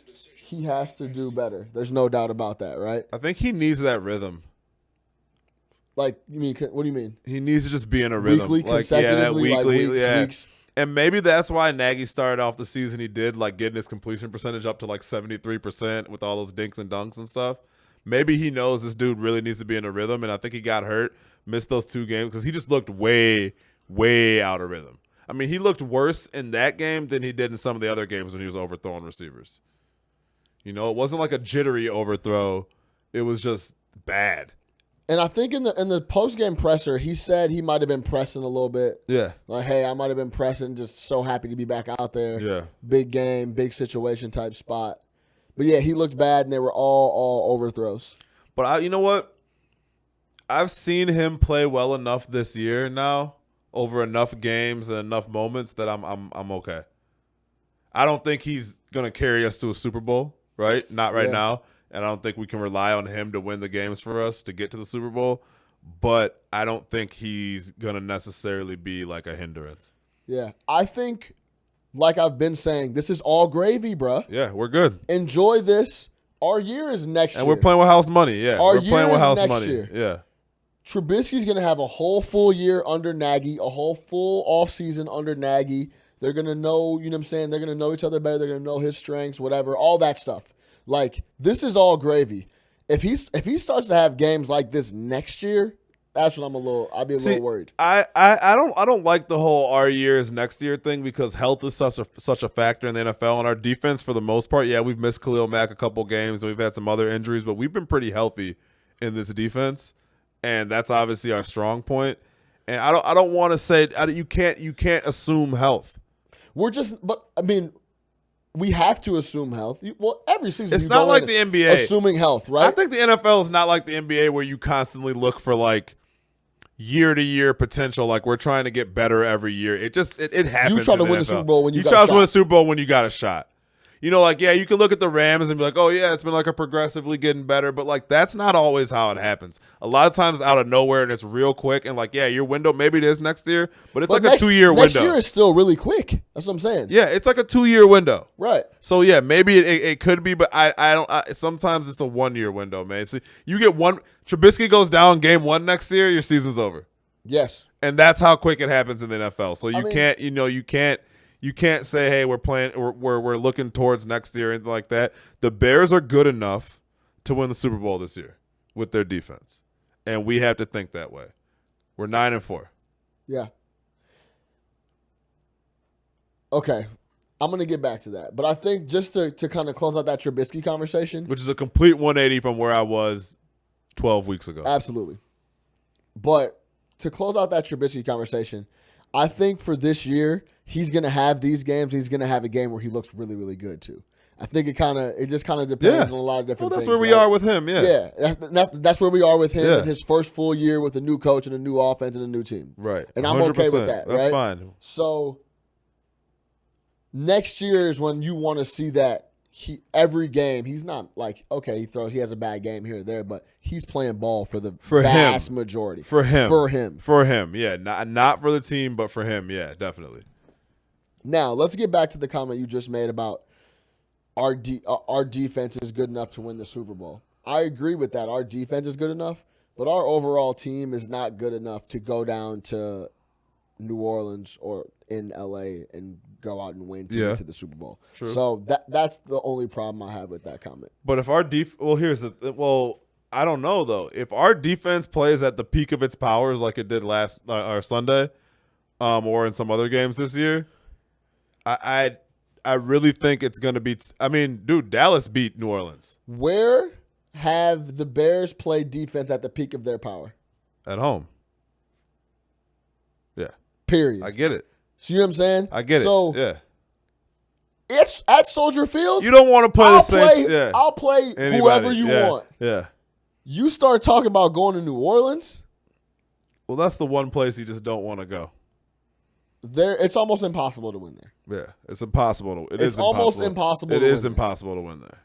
better. There's no doubt about that, right? I think he needs that rhythm. Like, you mean? What do you mean? He needs to just be in a rhythm, weekly, consecutively, weeks. And maybe that's why Nagy started off the season he did, like getting his completion percentage up to like 73% with all those dinks and dunks and stuff. maybe he knows this dude really needs to be in a rhythm, and I think he got hurt, missed those 2 games because he just looked way, way out of rhythm. I mean, he looked worse in that game than he did in some of the other games when he was overthrowing receivers. You know, it wasn't like a jittery overthrow. It was just bad. And I think in the post-game presser, he said he might have been pressing a little bit. Yeah. Like, hey, I might have been pressing, just so happy to be back out there. Yeah. Big game, big situation type spot. But, yeah, he looked bad, and they were all overthrows. But you know what? I've seen him play well enough this year now, over enough games and enough moments that I'm okay. I don't think he's going to carry us to a Super Bowl, right? Not right now. And I don't think we can rely on him to win the games for us to get to the Super Bowl. But I don't think he's going to necessarily be like a hindrance. Yeah. I think, like I've been saying, this is all gravy, bruh. Yeah, we're good. Enjoy this. Our year is next year. And we're playing with house money. Yeah, Our we're playing with house money. Year. Yeah. Trubisky's going to have a whole full year under Nagy, a whole full offseason under Nagy. They're going to know, you know what I'm saying? They're going to know each other better. They're going to know his strengths, whatever, all that stuff. Like, this is all gravy. If he starts to have games like this next year, that's when I'll be a little worried. I don't like the whole our year is next year thing because health is such a factor in the NFL, and our defense for the most part, yeah, we've missed Khalil Mack a couple games and we've had some other injuries, but we've been pretty healthy in this defense, and that's obviously our strong point. And I don't want to say you can't assume health. We have to assume health. Well, every season it's not like the NBA assuming health, right? I think the NFL is not like the NBA where you constantly look for like year-to-year potential. Like we're trying to get better every year. It happens. You try to win a Super Bowl when you got a shot. To win a Super Bowl when you got a shot. You know, like, yeah, you can look at the Rams and be like, oh, yeah, it's been like a progressively getting better. But, like, that's not always how it happens. A lot of times out of nowhere and it's real quick. And, like, yeah, your window, maybe it is next year, but it's like a 2-year window. Next year is still really quick. That's what I'm saying. Yeah, it's like a 2-year window. Right. So, yeah, maybe it could be, but sometimes it's a 1-year window, man. So you get one – Trubisky goes down game 1 next year, your season's over. Yes. And that's how quick it happens in the NFL. So you can't say, hey, we're looking towards next year or anything like that. The Bears are good enough to win the Super Bowl this year with their defense. And we have to think that way. We're 9-4. Yeah. Okay. I'm going to get back to that. But I think just to kind of close out that Trubisky conversation. Which is a complete 180 from where I was 12 weeks ago. Absolutely. But to close out that Trubisky conversation, I think for this year, he's going to have these games. He's going to have a game where he looks really, really good, too. I think it just kind of depends on a lot of different things. Well, that's where we are with him, yeah. Yeah, that's where we are with him in his first full year with a new coach and a new offense and a new team. Right. And I'm okay with that, right? That's fine. So next year is when you want to see that every game, he's not like, okay, he has a bad game here or there, but he's playing ball for the vast majority. For him, yeah. Not for the team, but for him, yeah, definitely. Now, let's get back to the comment you just made about our defense is good enough to win the Super Bowl. I agree with that. Our defense is good enough, but our overall team is not good enough to go down to New Orleans or in LA and go out and win to get to the Super Bowl. True. So that's the only problem I have with that comment. But if our I don't know though. If our defense plays at the peak of its powers like it did last or Sunday, or in some other games this year, I really think it's going to be – I mean, dude, Dallas beat New Orleans. Where have the Bears played defense at the peak of their power? At home. Yeah. Period. I get it. See what I'm saying? I get it. So, yeah. It's at Soldier Field. You don't want to play the Saints. Yeah. I'll play whoever you want. Yeah. You start talking about going to New Orleans. Well, that's the one place you just don't want to go. It's almost impossible to win there. Yeah, it's impossible. It's almost impossible. It is impossible to win there.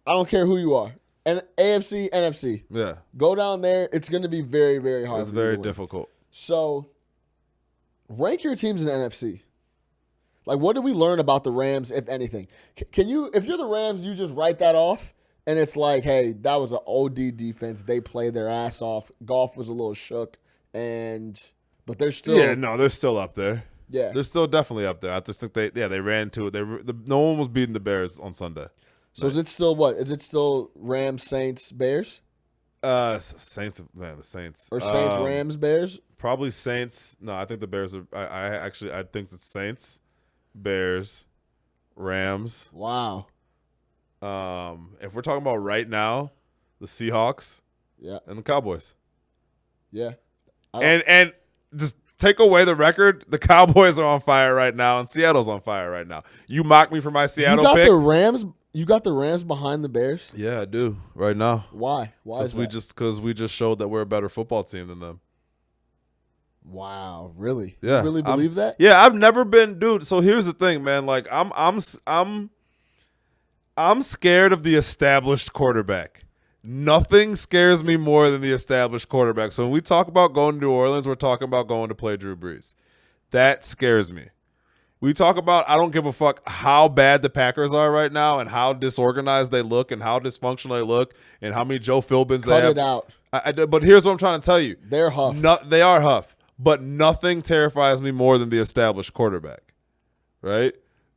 I don't care who you are. And AFC, NFC. Yeah. Go down there. It's going to be very, very hard. It's very difficult. So, rank your teams in the NFC. Like, what did we learn about the Rams, if anything? Can you, if you're the Rams, you just write that off, and it's like, hey, that was an OD defense. They played their ass off. Goff was a little shook, but they're still. Yeah, no, they're still up there. Yeah, they're still definitely up there. I just think they ran to it. No one was beating the Bears on Sunday. So is it still what? Is it still Rams, Saints, Bears? Saints, man, the Saints. Or Saints, Rams, Bears? Probably Saints. No, I think the Bears are. I think it's Saints, Bears, Rams. Wow. If we're talking about right now, the Seahawks, and the Cowboys. Yeah. And just take away the record, the Cowboys are on fire right now, and Seattle's on fire right now. You mock me for my Seattle pick. You got the Rams behind the Bears? Yeah, I do right now. Why? Why is that? Because we just showed that we're a better football team than them. Wow, really? Yeah, you really believe that? Yeah, I've never been, dude. So here's the thing, man. Like I'm scared of the established quarterback. Nothing scares me more than the established quarterback. So when we talk about going to New Orleans, we're talking about going to play Drew Brees. That scares me. We talk about I don't give a fuck how bad the Packers are right now and how disorganized they look and how dysfunctional they look and how many Joe Philbins they have. Cut it out. But here's what I'm trying to tell you. They're huff. They are huff. But nothing terrifies me more than the established quarterback, right?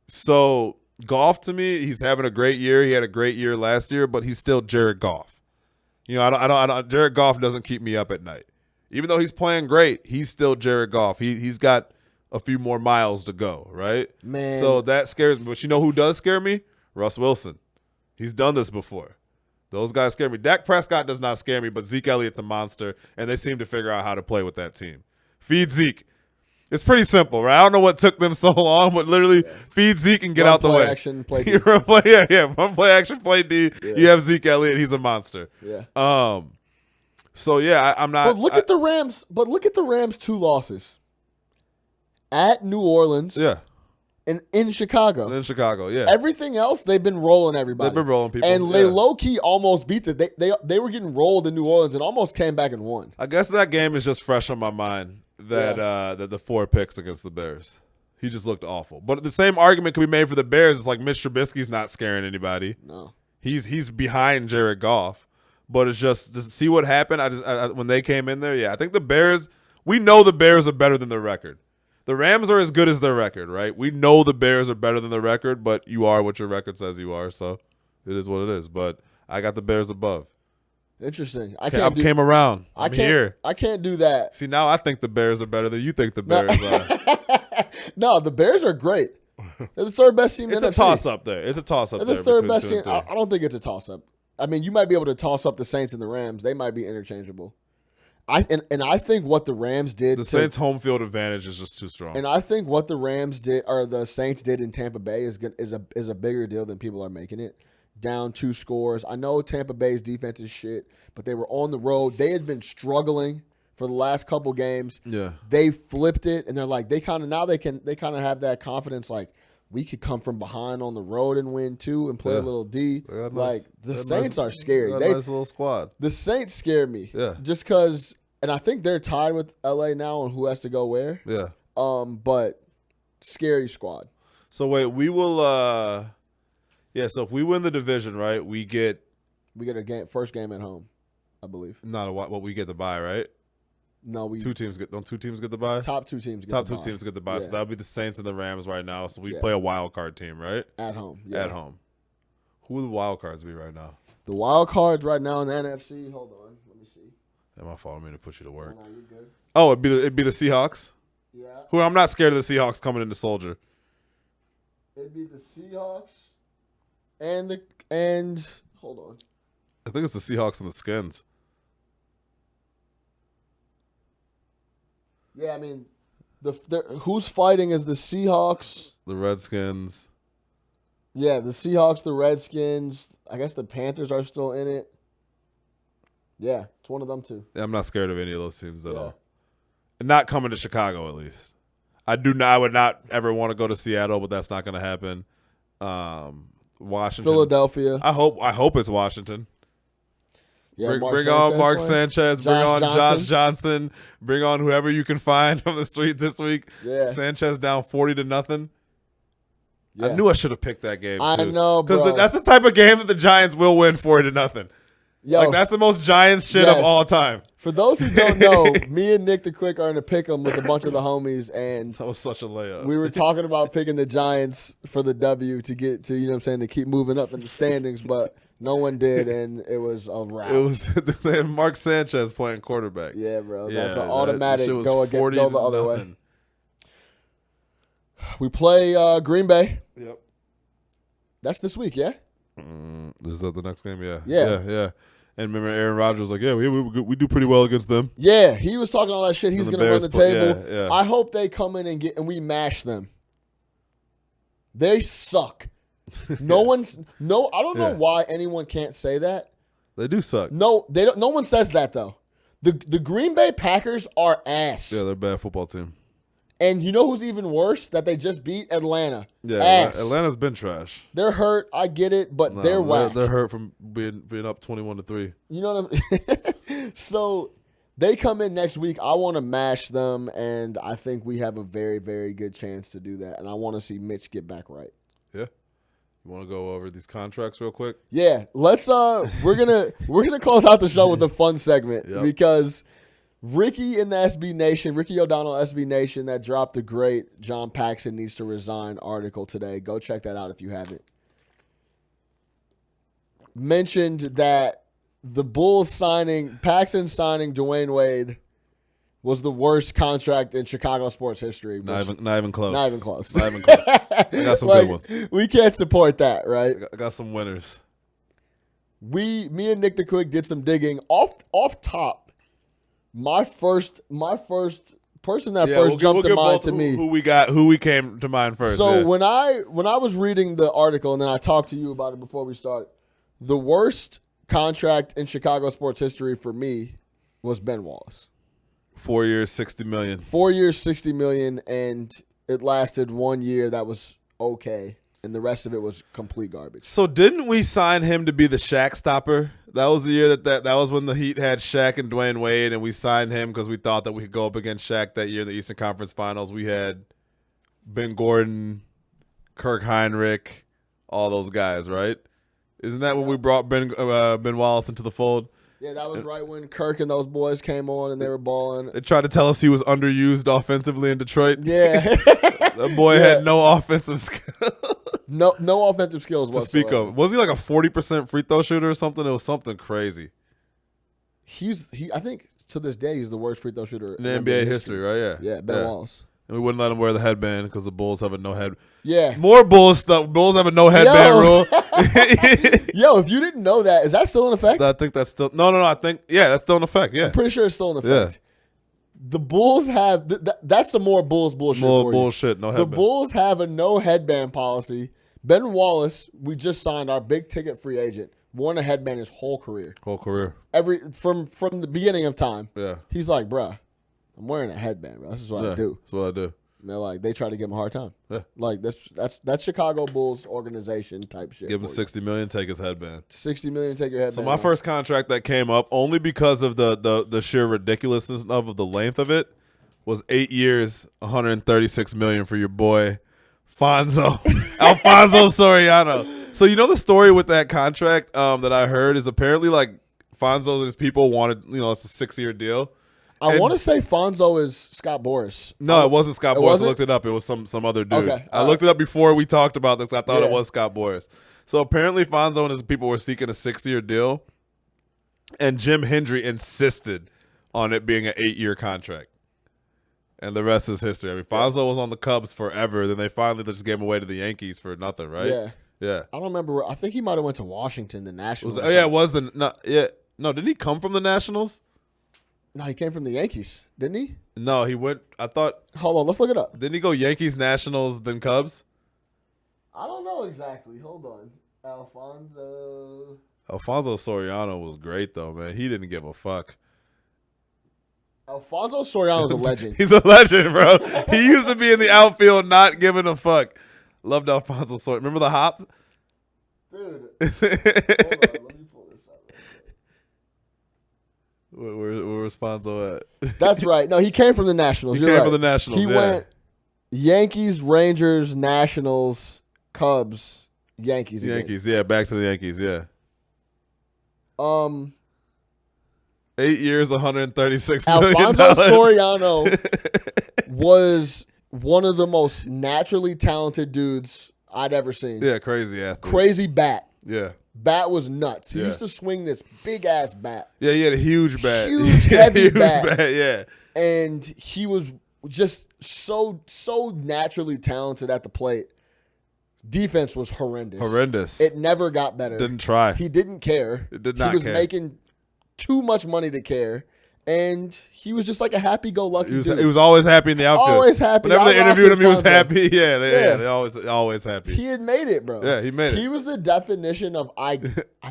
So Goff, to me, he's having a great year. He had a great year last year, but he's still Jared Goff. You know, I don't. Jared Goff doesn't keep me up at night, even though he's playing great. He's still Jared Goff. He's got a few more miles to go, right? Man. So that scares me. But you know who does scare me? Russ Wilson. He's done this before. Those guys scare me. Dak Prescott does not scare me, but Zeke Elliott's a monster, and they seem to figure out how to play with that team. Feed Zeke. It's pretty simple, right? I don't know what took them so long, but literally feed Zeke and get out the way. Action, play D. Run play action, play D. Yeah. You have Zeke Elliott. He's a monster. Yeah. So yeah, I'm not. But look at the Rams. But look at the Rams' 2 losses at New Orleans. Yeah. And in Chicago. Yeah. Everything else, they've been rolling everybody. They've been rolling people. And they low-key almost beat it. They were getting rolled in New Orleans and almost came back and won. I guess that game is just fresh on my mind, that the 4 picks against the Bears. He just looked awful. But the same argument could be made for the Bears. It's like Mitch Trubisky's not scaring anybody. No. He's behind Jared Goff. But it's just to see what happened. When they came in there, I think the Bears, we know the Bears are better than their record. The Rams are as good as their record, right? We know the Bears are better than the record, but you are what your record says you are, so it is what it is. But I got the Bears above. Interesting. I came around. I'm here. I can't do that. See, now I think the Bears are better than you think the Bears are. No, the Bears are great. They're the third best team in the NFC. It's a toss-up there. It's a toss-up there. They're the third best team. I don't think it's a toss-up. I mean, you might be able to toss up the Saints and the Rams. They might be interchangeable. I think what the Rams did, the Saints' home field advantage is just too strong. And I think what the Rams did, or the Saints did in Tampa Bay, is a bigger deal than people are making it. Down 2 scores. I know Tampa Bay's defense is shit, but they were on the road. They had been struggling for the last couple games. Yeah, they flipped it, and they're like they kind of have that confidence, like we could come from behind on the road and win too, and play a little D. Like the Saints are scary. They nice little squad. The Saints scare me. Yeah, just because, and I think they're tied with LA now on who has to go where. Yeah. But scary squad. So wait, we will. So if we win the division, right, we get a first game at home, I believe. Not what we get the bye, right? No, don't 2 teams get the bye? Top 2 teams get the bye. Yeah. So that would be the Saints and the Rams right now. So we play a wild card team, right? At home. Yeah. At home. Who would the wild cards be right now? The wild cards right now in the NFC. Hold on, let me see. Am I following me to push you to work? No, you're good. Oh, it'd be the Seahawks. Yeah. Who I'm not scared of the Seahawks coming into Soldier. It'd be the Seahawks and hold on. I think it's the Seahawks and the Skins. Yeah, I mean, who's fighting is the Seahawks, the Redskins. Yeah, the Seahawks, the Redskins. I guess the Panthers are still in it. Yeah, it's one of them too. Yeah, I'm not scared of any of those teams at all. Not coming to Chicago, at least. I would not ever want to go to Seattle, but that's not going to happen. Washington, Philadelphia. I hope it's Washington. Yeah, bring on Mark Sanchez. Bring on Josh Johnson. Bring on whoever you can find from the street this week. Yeah. Sanchez down 40-0. Yeah. I knew I should have picked that game. I know, bro. Because that's the type of game that the Giants will win 40-0. Yo, like that's the most Giants shit yes. of all time. For those who don't know, me and Nick the Quick are in a pick'em with a bunch of the homies, and That was such a layup. we were talking about picking the Giants for the W to get to, you know what I'm saying, to keep moving up in the standings, but no one did, and it was a rout. It was they had Mark Sanchez playing quarterback. Yeah, bro. Yeah, That's an automatic that shit was go the other 40-0. way. We play Green Bay. Yep. That's this week, yeah? Is that the next game? Yeah. Yeah. And remember, Aaron Rodgers was like, "Yeah, we do pretty well against them." Yeah, he was talking all that shit. He's And the going to run the Bears table. yeah. I hope they come in and we mash them. They suck. I don't know why anyone can't say that. They do suck. No, they don't. No one says that though. The Green Bay Packers are ass. Yeah, they're a bad football team. And you know who's even worse? That they just beat Atlanta. Yeah, ass. Atlanta's been trash. They're hurt. I get it, but they're whack. They're hurt from being up 21-3. You know what I mean? So they come in next week. I want to mash them, and I think we have a very, very good chance to do that. And I want to see Mitch get back right. Yeah. You want to go over these contracts real quick? Yeah, let's. We're gonna close out the show with a fun segment because Ricky in the SB Nation, Ricky O'Donnell SB Nation, that dropped the great John Paxson needs to resign article today. Go check that out if you haven't. Mentioned that the Bulls Paxson signing Dwayne Wade was the worst contract in Chicago sports history. Not even close. Not even close. Not even close. I got some good ones. We can't support that, right? I got some winners. Me and Nick the Quick did some digging off top. My first person that first jumped to mind to me. Who we came to mind first. So when I was reading the article and then I talked to you about it before we started, the worst contract in Chicago sports history for me was Ben Wallace. 4 years, $60 million. 4 years, $60 million, and it lasted 1 year. That was okay, and the rest of it was complete garbage. So didn't we sign him to be the Shaq stopper? That was the year that was when the Heat had Shaq and Dwayne Wade, and we signed him because we thought that we could go up against Shaq that year in the Eastern Conference Finals. We had Ben Gordon, Kirk Heinrich, all those guys, right? Isn't that when we brought Ben Wallace into the fold? Yeah, that was right when Kirk and those boys came on and they were balling. They tried to tell us he was underused offensively in Detroit. Yeah. That boy had no offensive skills. No offensive skills to whatsoever. speak of. Was he like a 40% free throw shooter or something? It was something crazy. I think to this day he's the worst free throw shooter in NBA history, right? Yeah. Yeah, Ben Wallace. And we wouldn't let him wear the headband because the Bulls have a no head. Yeah. More Bulls stuff. Bulls have a no headband rule. Yo, if you didn't know that, is that still in effect? I think that's still no. I think that's still in effect. Yeah, I'm pretty sure it's still in effect. Yeah. The Bulls have that's some more Bulls bullshit. More bullshit. No headband. The Bulls have a no headband policy. Ben Wallace, we just signed our big ticket free agent. Worn a headband his whole career. From the beginning of time. Yeah. He's like, bruh, I'm wearing a headband, bro. This is what I do. That's what I do. And they're like, they try to give him a hard time. Yeah. Like that's Chicago Bulls organization type shit. Give him $60 million, take his headband. $60 million, take your headband. So my first contract that came up only because of the sheer ridiculousness of the length of it was 8 years, $136 million for your boy Alfonso Soriano. So you know the story with that contract that I heard is apparently like Fonzo and his people wanted, it's a 6-year deal. I want to say Fonzo is Scott Boras. No, it wasn't Scott Boras. I looked it up. It was some other dude. Okay, I looked it up before we talked about this. I thought it was Scott Boras. So apparently Fonzo and his people were seeking a 6-year deal, and Jim Hendry insisted on it being an 8-year contract. And the rest is history. I mean, Fonzo was on the Cubs forever. Then they finally just gave him away to the Yankees for nothing, right? Yeah. I don't remember. I think he might have went to Washington, the Nationals. No, didn't he come from the Nationals? No, he came from the Yankees, didn't he? No, he went. I thought. Hold on, let's look it up. Didn't he go Yankees, Nationals, then Cubs? I don't know exactly. Hold on. Alfonso Soriano was great, though, man. He didn't give a fuck. Alfonso Soriano's a legend. He's a legend, bro. He used to be in the outfield not giving a fuck. Loved Alfonso Soriano. Remember the hop? Dude. Hold on. Let me pull this up. Where's Fonzo at? That's right. No, he came from the Nationals. He came from the Nationals. He went Yankees, Rangers, Nationals, Cubs, Yankees. Back to the Yankees, yeah. 8 years, $136 million. Alfonso Soriano was one of the most naturally talented dudes I'd ever seen. Yeah, crazy athlete. Crazy bat. Yeah. Bat was nuts. He used to swing this big ass bat. Yeah, he had a huge bat. Huge, heavy bat. Yeah. And he was just so naturally talented at the plate. Defense was horrendous. It never got better. Didn't try. He didn't care. It did not He was care. making too much money to care. And he was just like a happy-go-lucky dude. He was always happy in the outfield. Always happy. Whenever they interviewed him, he was happy. Yeah, they always happy. He had made it, bro. Yeah, he made it. He was the definition of I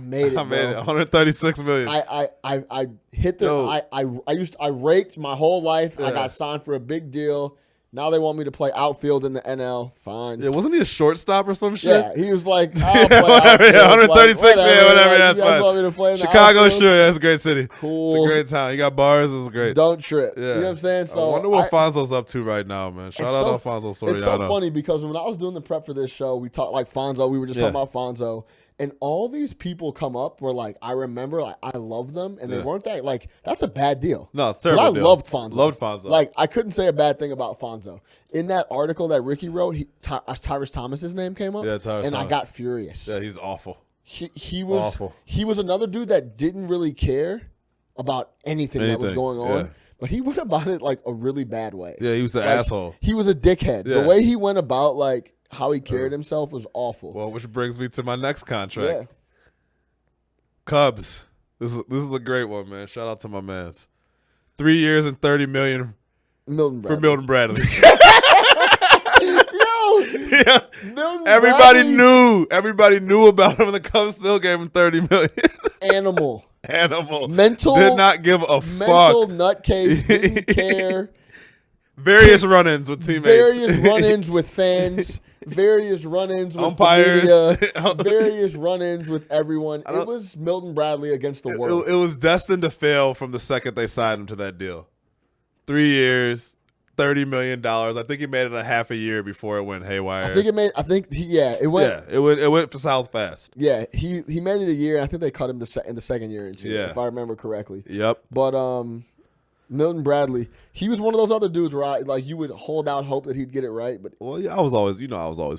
made it, I made bro. it. $136 million. I hit the I raked my whole life. Yeah. I got signed for a big deal. Now they want me to play outfield in the NL. Fine. Yeah, wasn't he a shortstop or some shit? Yeah, he was like, I'll play outfield. 136, like, whatever. Like, That's you guys fine. want me to play in the Chicago, outfield? sure. That's a great city. Cool. It's a great town. You got bars. It's great. Don't trip. Yeah. You know what I'm saying? So I wonder what Fonzo's up to right now, man. Shout out Alfonso Soriano. It's so funny because when I was doing the prep for this show, we talked like Fonzo. We were just talking about Fonzo. And all these people come up where, like, I remember, like, I love them, and they weren't that, like, that's a bad deal. No, it's terrible. But I loved Fonzo. Loved Fonzo. Like, I couldn't say a bad thing about Fonzo. In that article that Ricky wrote, Tyrus Thomas's name came up. Yeah, Tyrus And Thomas. I got furious. Yeah, he's awful. He was awful. He was another dude that didn't really care about anything that was going on. Yeah. But he went about it, like, a really bad way. Yeah, he was the asshole. He was a dickhead. Yeah. The way he went about, like, how he carried himself was awful. Well, which brings me to my next contract. Yeah. Cubs. This is a great one, man. Shout out to my mans. 3 years and $30 million for Milton Bradley. Yo, Yeah. Milton Everybody knew about him, and the Cubs still gave him $30 million. Animal. Mental. Did not give a Mental fuck. nutcase. Didn't care. Various run-ins with teammates. Various run-ins with fans. Various run-ins with Umpires. the media. Various run-ins with everyone. It was Milton Bradley against the world. It was destined to fail from the second they signed him to that deal. 3 years, $30 million. I think he made it a half a year before it went haywire. It went. Yeah, it went for south fast. Yeah, he made it a year. I think they cut him in the second year into it, if I remember correctly. Yep. But Milton Bradley, he was one of those other dudes where you would hold out hope that he'd get it right. But I was always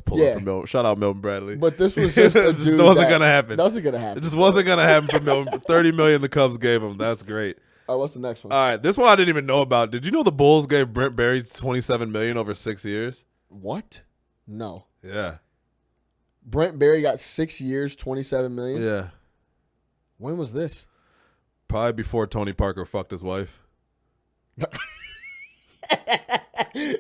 pulling for Milton. Shout out Milton Bradley. But this was just a dude wasn't gonna happen. Wasn't gonna happen. It just wasn't gonna happen for Milton. $30 million the Cubs gave him. That's great. All right, what's the next one? All right, this one I didn't even know about. Did you know the Bulls gave Brent Berry $27 million over 6 years? What? No. Yeah. Brent Berry got 6 years, $27 million. Yeah. When was this? Probably before Tony Parker fucked his wife.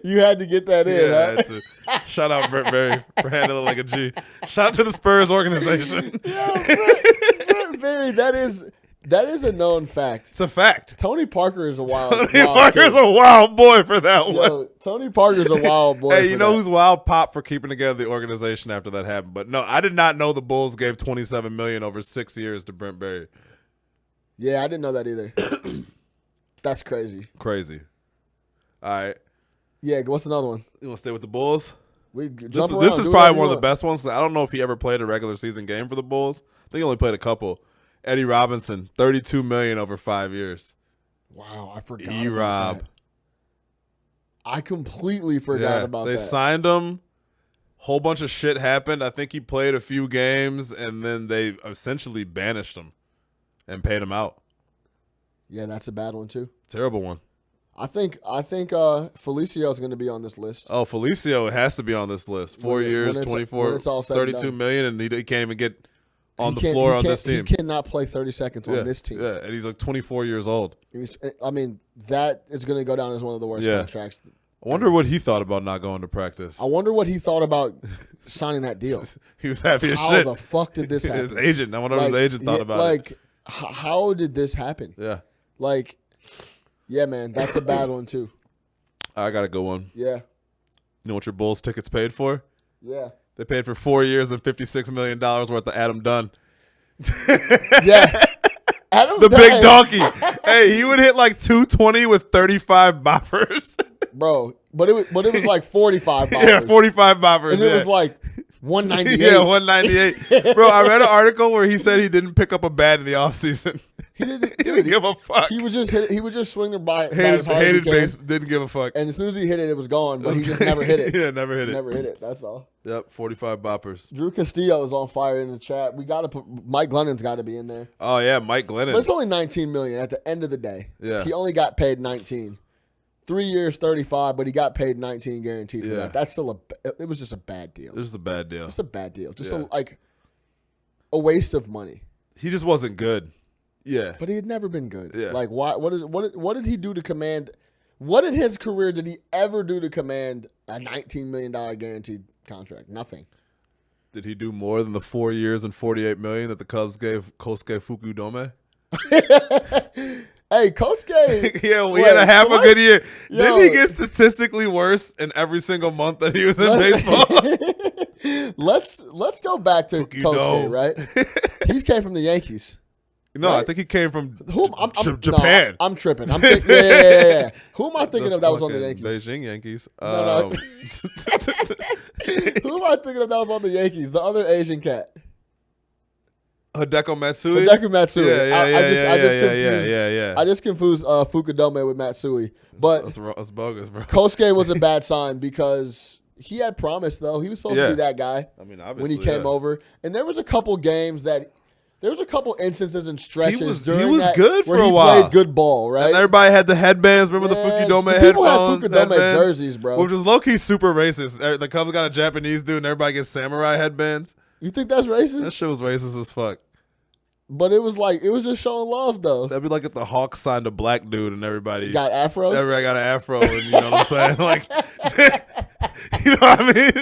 You had to get that in, I huh? had to. Shout out Brent Berry for handling like a G. Shout out to the Spurs organization. Brent Berry, that is a known fact. It's a fact. Tony Parker is a wild Tony Parker's a wild boy for that one. Tony Parker's a wild boy. Hey, you know who's wild? Pop for keeping together the organization after that happened. But no, I did not know the Bulls gave $27 million over 6 years to Brent Berry. Yeah, I didn't know that either. That's crazy. Crazy. All right. Yeah, what's another one? You want to stay with the Bulls? This is probably one of the best ones because I don't know if he ever played a regular season game for the Bulls. I think he only played a couple. Eddie Robinson, $32 million over 5 years. Wow, I forgot. E-Rob. About that. I completely forgot about that. They signed him. Whole bunch of shit happened. I think he played a few games, and then they essentially banished him and paid him out. Yeah, that's a bad one too. Terrible one. I think Felicio is going to be on this list. Oh, Felicio has to be on this list. 4 years, 24, $32 million, and he can't even get on the floor on this team. He cannot play 30 seconds on this team. Yeah, and he's like 24 years old. That is going to go down as one of the worst contracts. I wonder what he thought about not going to practice. I wonder what he thought about signing that deal. He was happy as shit. How the fuck did this happen? His agent. I wonder what his agent thought about it. How did this happen? Yeah. Yeah, man, that's a bad one too. I got a good one. Yeah. You know what your Bulls tickets paid for? Yeah. They paid for 4 years and $56 million worth of Adam Dunn. Yeah. Adam the Dunn. big donkey. Hey, he would hit like 220 with 35 boppers. Bro, but it was like 45 boppers. Yeah, 45 boppers. And it was like 198. Yeah, 198. Bro, I read an article where he said he didn't pick up a bat in the offseason. He didn't, He didn't give a fuck. He would just swing the bat as hard as he Hated can. base, didn't give a fuck. And as soon as he hit it, it was gone. But he just never hit it. Yeah, never hit it. Never hit it. That's all. Yep, 45 boppers. Drew Castillo is on fire in the chat. We got to put Mike Glennon's got to be in there. Oh yeah, Mike Glennon. But it's only $19 million at the end of the day. Yeah. He only got paid 19. 3 years, 35, but he got paid 19 guaranteed for Yeah. that. That's still it was just a bad deal. It was a bad deal. Just a bad deal. Just Yeah. a waste of money. He just wasn't good. Yeah. But he had never been good. Yeah. Like what did he do to command? What in his career did he ever do to command a $19 million guaranteed contract? Nothing. Did he do more than the 4 years and $48 million that the Cubs gave Kosuke Fukudome? Hey, Kosuke. Yeah, we had a half a good year. Yo. Didn't he get statistically worse in every single month that he was in baseball? Let's go back to Kosuke, right? He came from the Yankees. No, right? I think he came from No, Japan. I'm tripping. I'm thinking, yeah. Who am I thinking of that was on the Yankees? Beijing Yankees. No. Who am I thinking of that was on the Yankees? The other Asian cat. Hideko Matsui. Hideko Matsui. Yeah. I just confused Fukudome with Matsui. But That's bogus, bro. Kosuke was a bad sign because he had promise, though. He was supposed to be that guy I mean, obviously, when he came over. And there was a couple games that there was a couple instances and stretches He was good where for a he while. played good ball, right? And everybody had the headbands. Remember the Fukudome headphones? People had Fukudome headbands? jerseys, bro. Which was low-key super racist. The Cubs got a Japanese dude and everybody gets samurai headbands. You think that's racist? That shit was racist as fuck. But it was just showing love, though. That'd be like if the Hawks signed a black dude and everybody Got afros? Everybody got an afro, and you know what I'm saying? Like, you know what I mean?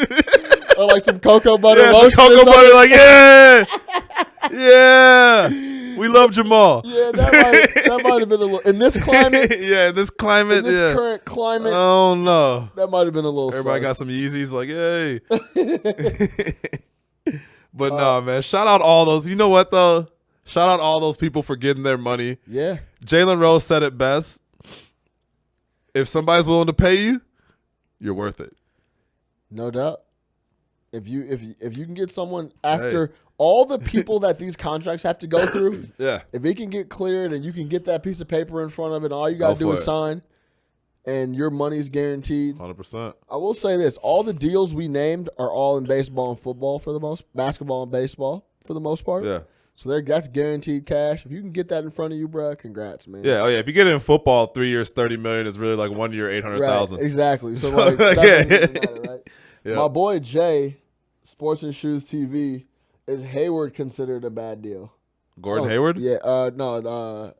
Or like some cocoa butter Yeah, lotion. some cocoa butter, like, yeah. We love Jamal. Yeah, that might have been a little in this climate. Yeah, in this climate. In this current climate. Oh no. That might have been a little. Everybody got some Yeezys, like, hey. But nah, man. Shout out all those. You know what though? Shout out all those people for getting their money. Yeah. Jalen Rose said it best. If somebody's willing to pay you, you're worth it. No doubt. If you can get someone after all the people that these contracts have to go through, yeah. If it can get cleared and you can get that piece of paper in front of it, all you gotta do is sign, and your money's guaranteed. 100%. I will say this: all the deals we named are all in baseball and football basketball and baseball for the most part. Yeah. So that's guaranteed cash. If you can get that in front of you, bro, congrats, man. Yeah, oh yeah. If you get it in football, 3 years, $30 million is really like 1 year, 800,000. Right, exactly. So like, that doesn't even matter, right? Yeah. My boy Jay, Sports and Shoes TV, is Hayward considered a bad deal? Gordon Hayward? Yeah.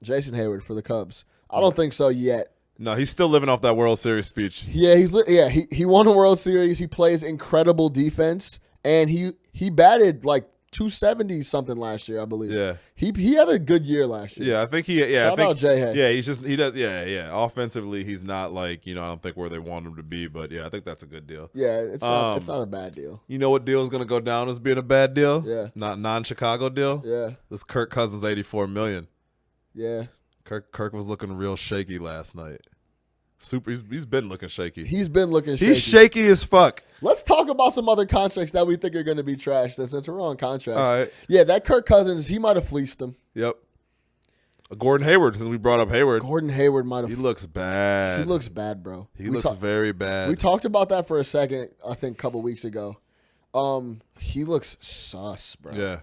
Jason Hayward for the Cubs. I don't think so yet. No, he's still living off that World Series speech. Yeah, he won a World Series. He plays incredible defense, and he batted like 270 something last year, I believe. Yeah. He had a good year last year. Yeah, I think Shout out J-Hay. Yeah, he does. Yeah. Offensively, he's not like, I don't think where they want him to be, but yeah, I think that's a good deal. Yeah, it's not a bad deal. You know what deal is going to go down as being a bad deal? Yeah. Not non-Chicago deal? Yeah. This Kirk Cousins $84 million. Yeah. Kirk was looking real shaky last night. He's been looking shaky. He's been looking shaky. He's shaky as fuck. Let's talk about some other contracts that we think are going to be trash. That's the wrong contracts. All right. Yeah, that Kirk Cousins, he might have fleeced them. Yep. Gordon Hayward, since we brought up Hayward. Gordon Hayward might have. He looks bad. He looks bad, bro. He looks very bad. We talked about that for a second, I think, a couple weeks ago. He looks sus, bro. Yeah.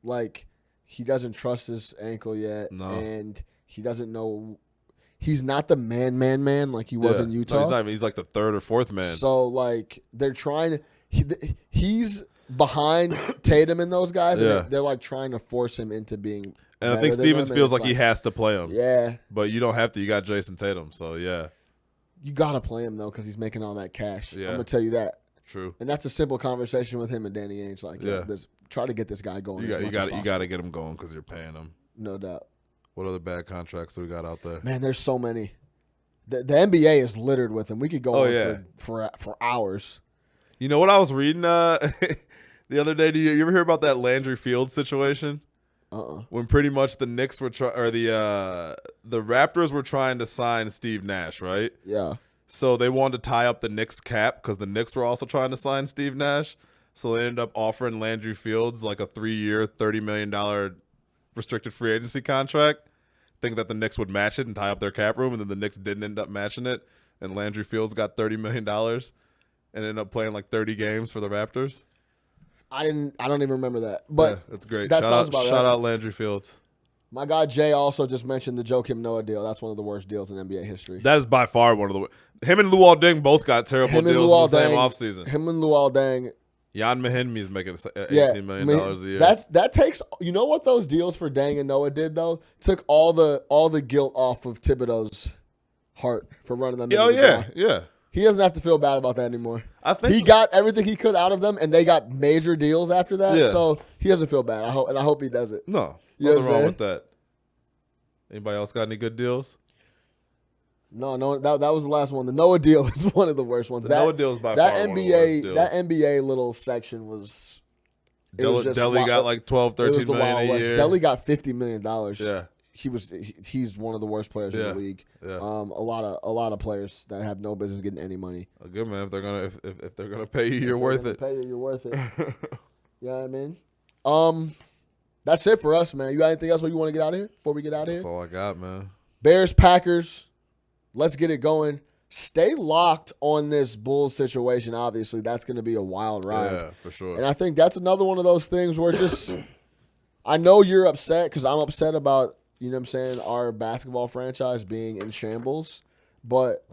Like, he doesn't trust his ankle yet. No. And he doesn't know. He's not the man like he was in Utah. No, he's not even. He's like the third or fourth man. So, like, they're trying to. He's behind Tatum and those guys. Yeah. And they're like trying to force him into being. And I think Stevens feels like he has to play him. Yeah. But you don't have to. You got Jason Tatum. So, yeah. You got to play him, though, because he's making all that cash. Yeah. I'm going to tell you that. True. And that's a simple conversation with him and Danny Ainge. Like, try to get this guy going. You got to get him going because you're paying him. No doubt. What other bad contracts do we got out there? Man, there's so many. The NBA is littered with them. We could go on for hours. You know what I was reading the other day? Did you ever hear about that Landry Fields situation? When pretty much the Knicks were the Raptors were trying to sign Steve Nash, right? Yeah. So they wanted to tie up the Knicks cap because the Knicks were also trying to sign Steve Nash. So they ended up offering Landry Fields like a 3-year, $30 million restricted free agency contract. Think that the Knicks would match it and tie up their cap room, and then the Knicks didn't end up matching it. And Landry Fields got $30 million and ended up playing like 30 games for the Raptors. I don't even remember that. But yeah, that's great. That sounds about right. Shout out Landry Fields. My guy Jay also just mentioned the Joakim Noah deal. That's one of the worst deals in NBA history. That is by far one of the worst. Him and Luol Deng both got terrible deals in the same offseason. Him and Luol Deng. Jan Mahinmi is making $18 million a year. That takes, you know what those deals for Deng and Noah did though? Took all the guilt off of Thibodeau's heart for running them. Yeah. He doesn't have to feel bad about that anymore. I think he got everything he could out of them, and they got major deals after that. Yeah. So he doesn't feel bad. I hope he does it. No, nothing wrong with that. Anybody else got any good deals? No, that was the last one. The Noah deal is one of the worst ones. Noah deal is by far one of the worst deals. That NBA little section was. Delhi got like $12, $13 million a year. Delhi got $50 million. Yeah. He's one of the worst players in the league. Yeah. A lot of players that have no business getting any money. Good man, if they're gonna pay you, you're worth it. Pay you, you're worth it. You know what I mean? That's it for us, man. You got anything else you want to get out of here before we get out of here? That's all I got, man. Bears, Packers. Let's get it going. Stay locked on this Bulls situation. Obviously, that's going to be a wild ride. Yeah, for sure. And I think that's another one of those things where just I know you're upset because I'm upset about, you know what I'm saying, our basketball franchise being in shambles. But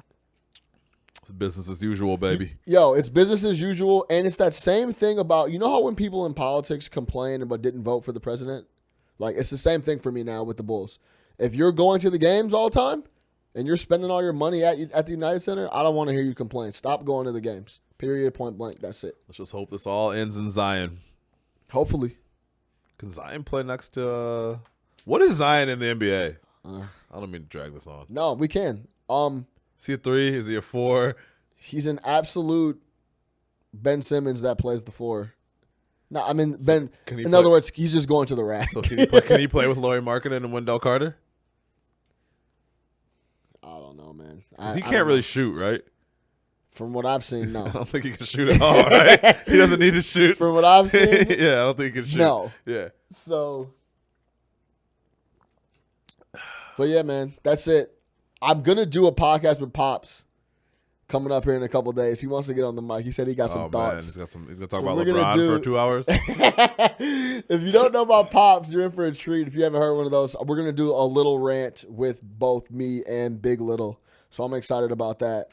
it's business as usual, baby. Yo, it's business as usual. And it's that same thing about, you know how when people in politics complain but didn't vote for the president? Like, it's the same thing for me now with the Bulls. If you're going to the games all the time, and you're spending all your money at the United Center, I don't want to hear you complain. Stop going to the games. Period, point blank. That's it. Let's just hope this all ends in Zion. Hopefully. Can Zion play next to what is Zion in the NBA? I don't mean to drag this on. No, we can. Is he a 3? Is he a 4? He's an absolute Ben Simmons that plays the 4. No, I mean, Ben, in other words, he's just going to the rack. So can he play with Lauri Markkanen and Wendell Carter? I don't know, man. He can't really shoot, right? From what I've seen, no. I don't think he can shoot at all, right? He doesn't need to shoot. From what I've seen? Yeah, I don't think he can shoot. No. Yeah. So, but yeah, man, that's it. I'm going to do a podcast with Pops coming up here in a couple of days. He wants to get on the mic. He said he got some thoughts. Man. He's going to talk about LeBron for 2 hours. If you don't know about Pops, you're in for a treat. If you haven't heard one of those, we're going to do a little rant with both me and Big Little. So I'm excited about that.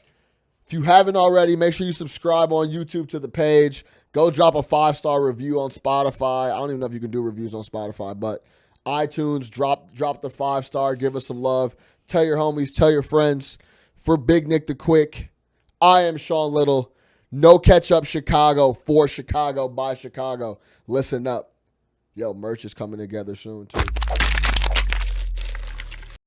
If you haven't already, make sure you subscribe on YouTube to the page. Go drop a 5-star review on Spotify. I don't even know if you can do reviews on Spotify, but iTunes, drop the 5-star. Give us some love. Tell your homies, tell your friends. For Big Nick the Quick, I am Sean Little. No Ketchup Chicago, for Chicago, by Chicago. Listen up. Yo, merch is coming together soon, too.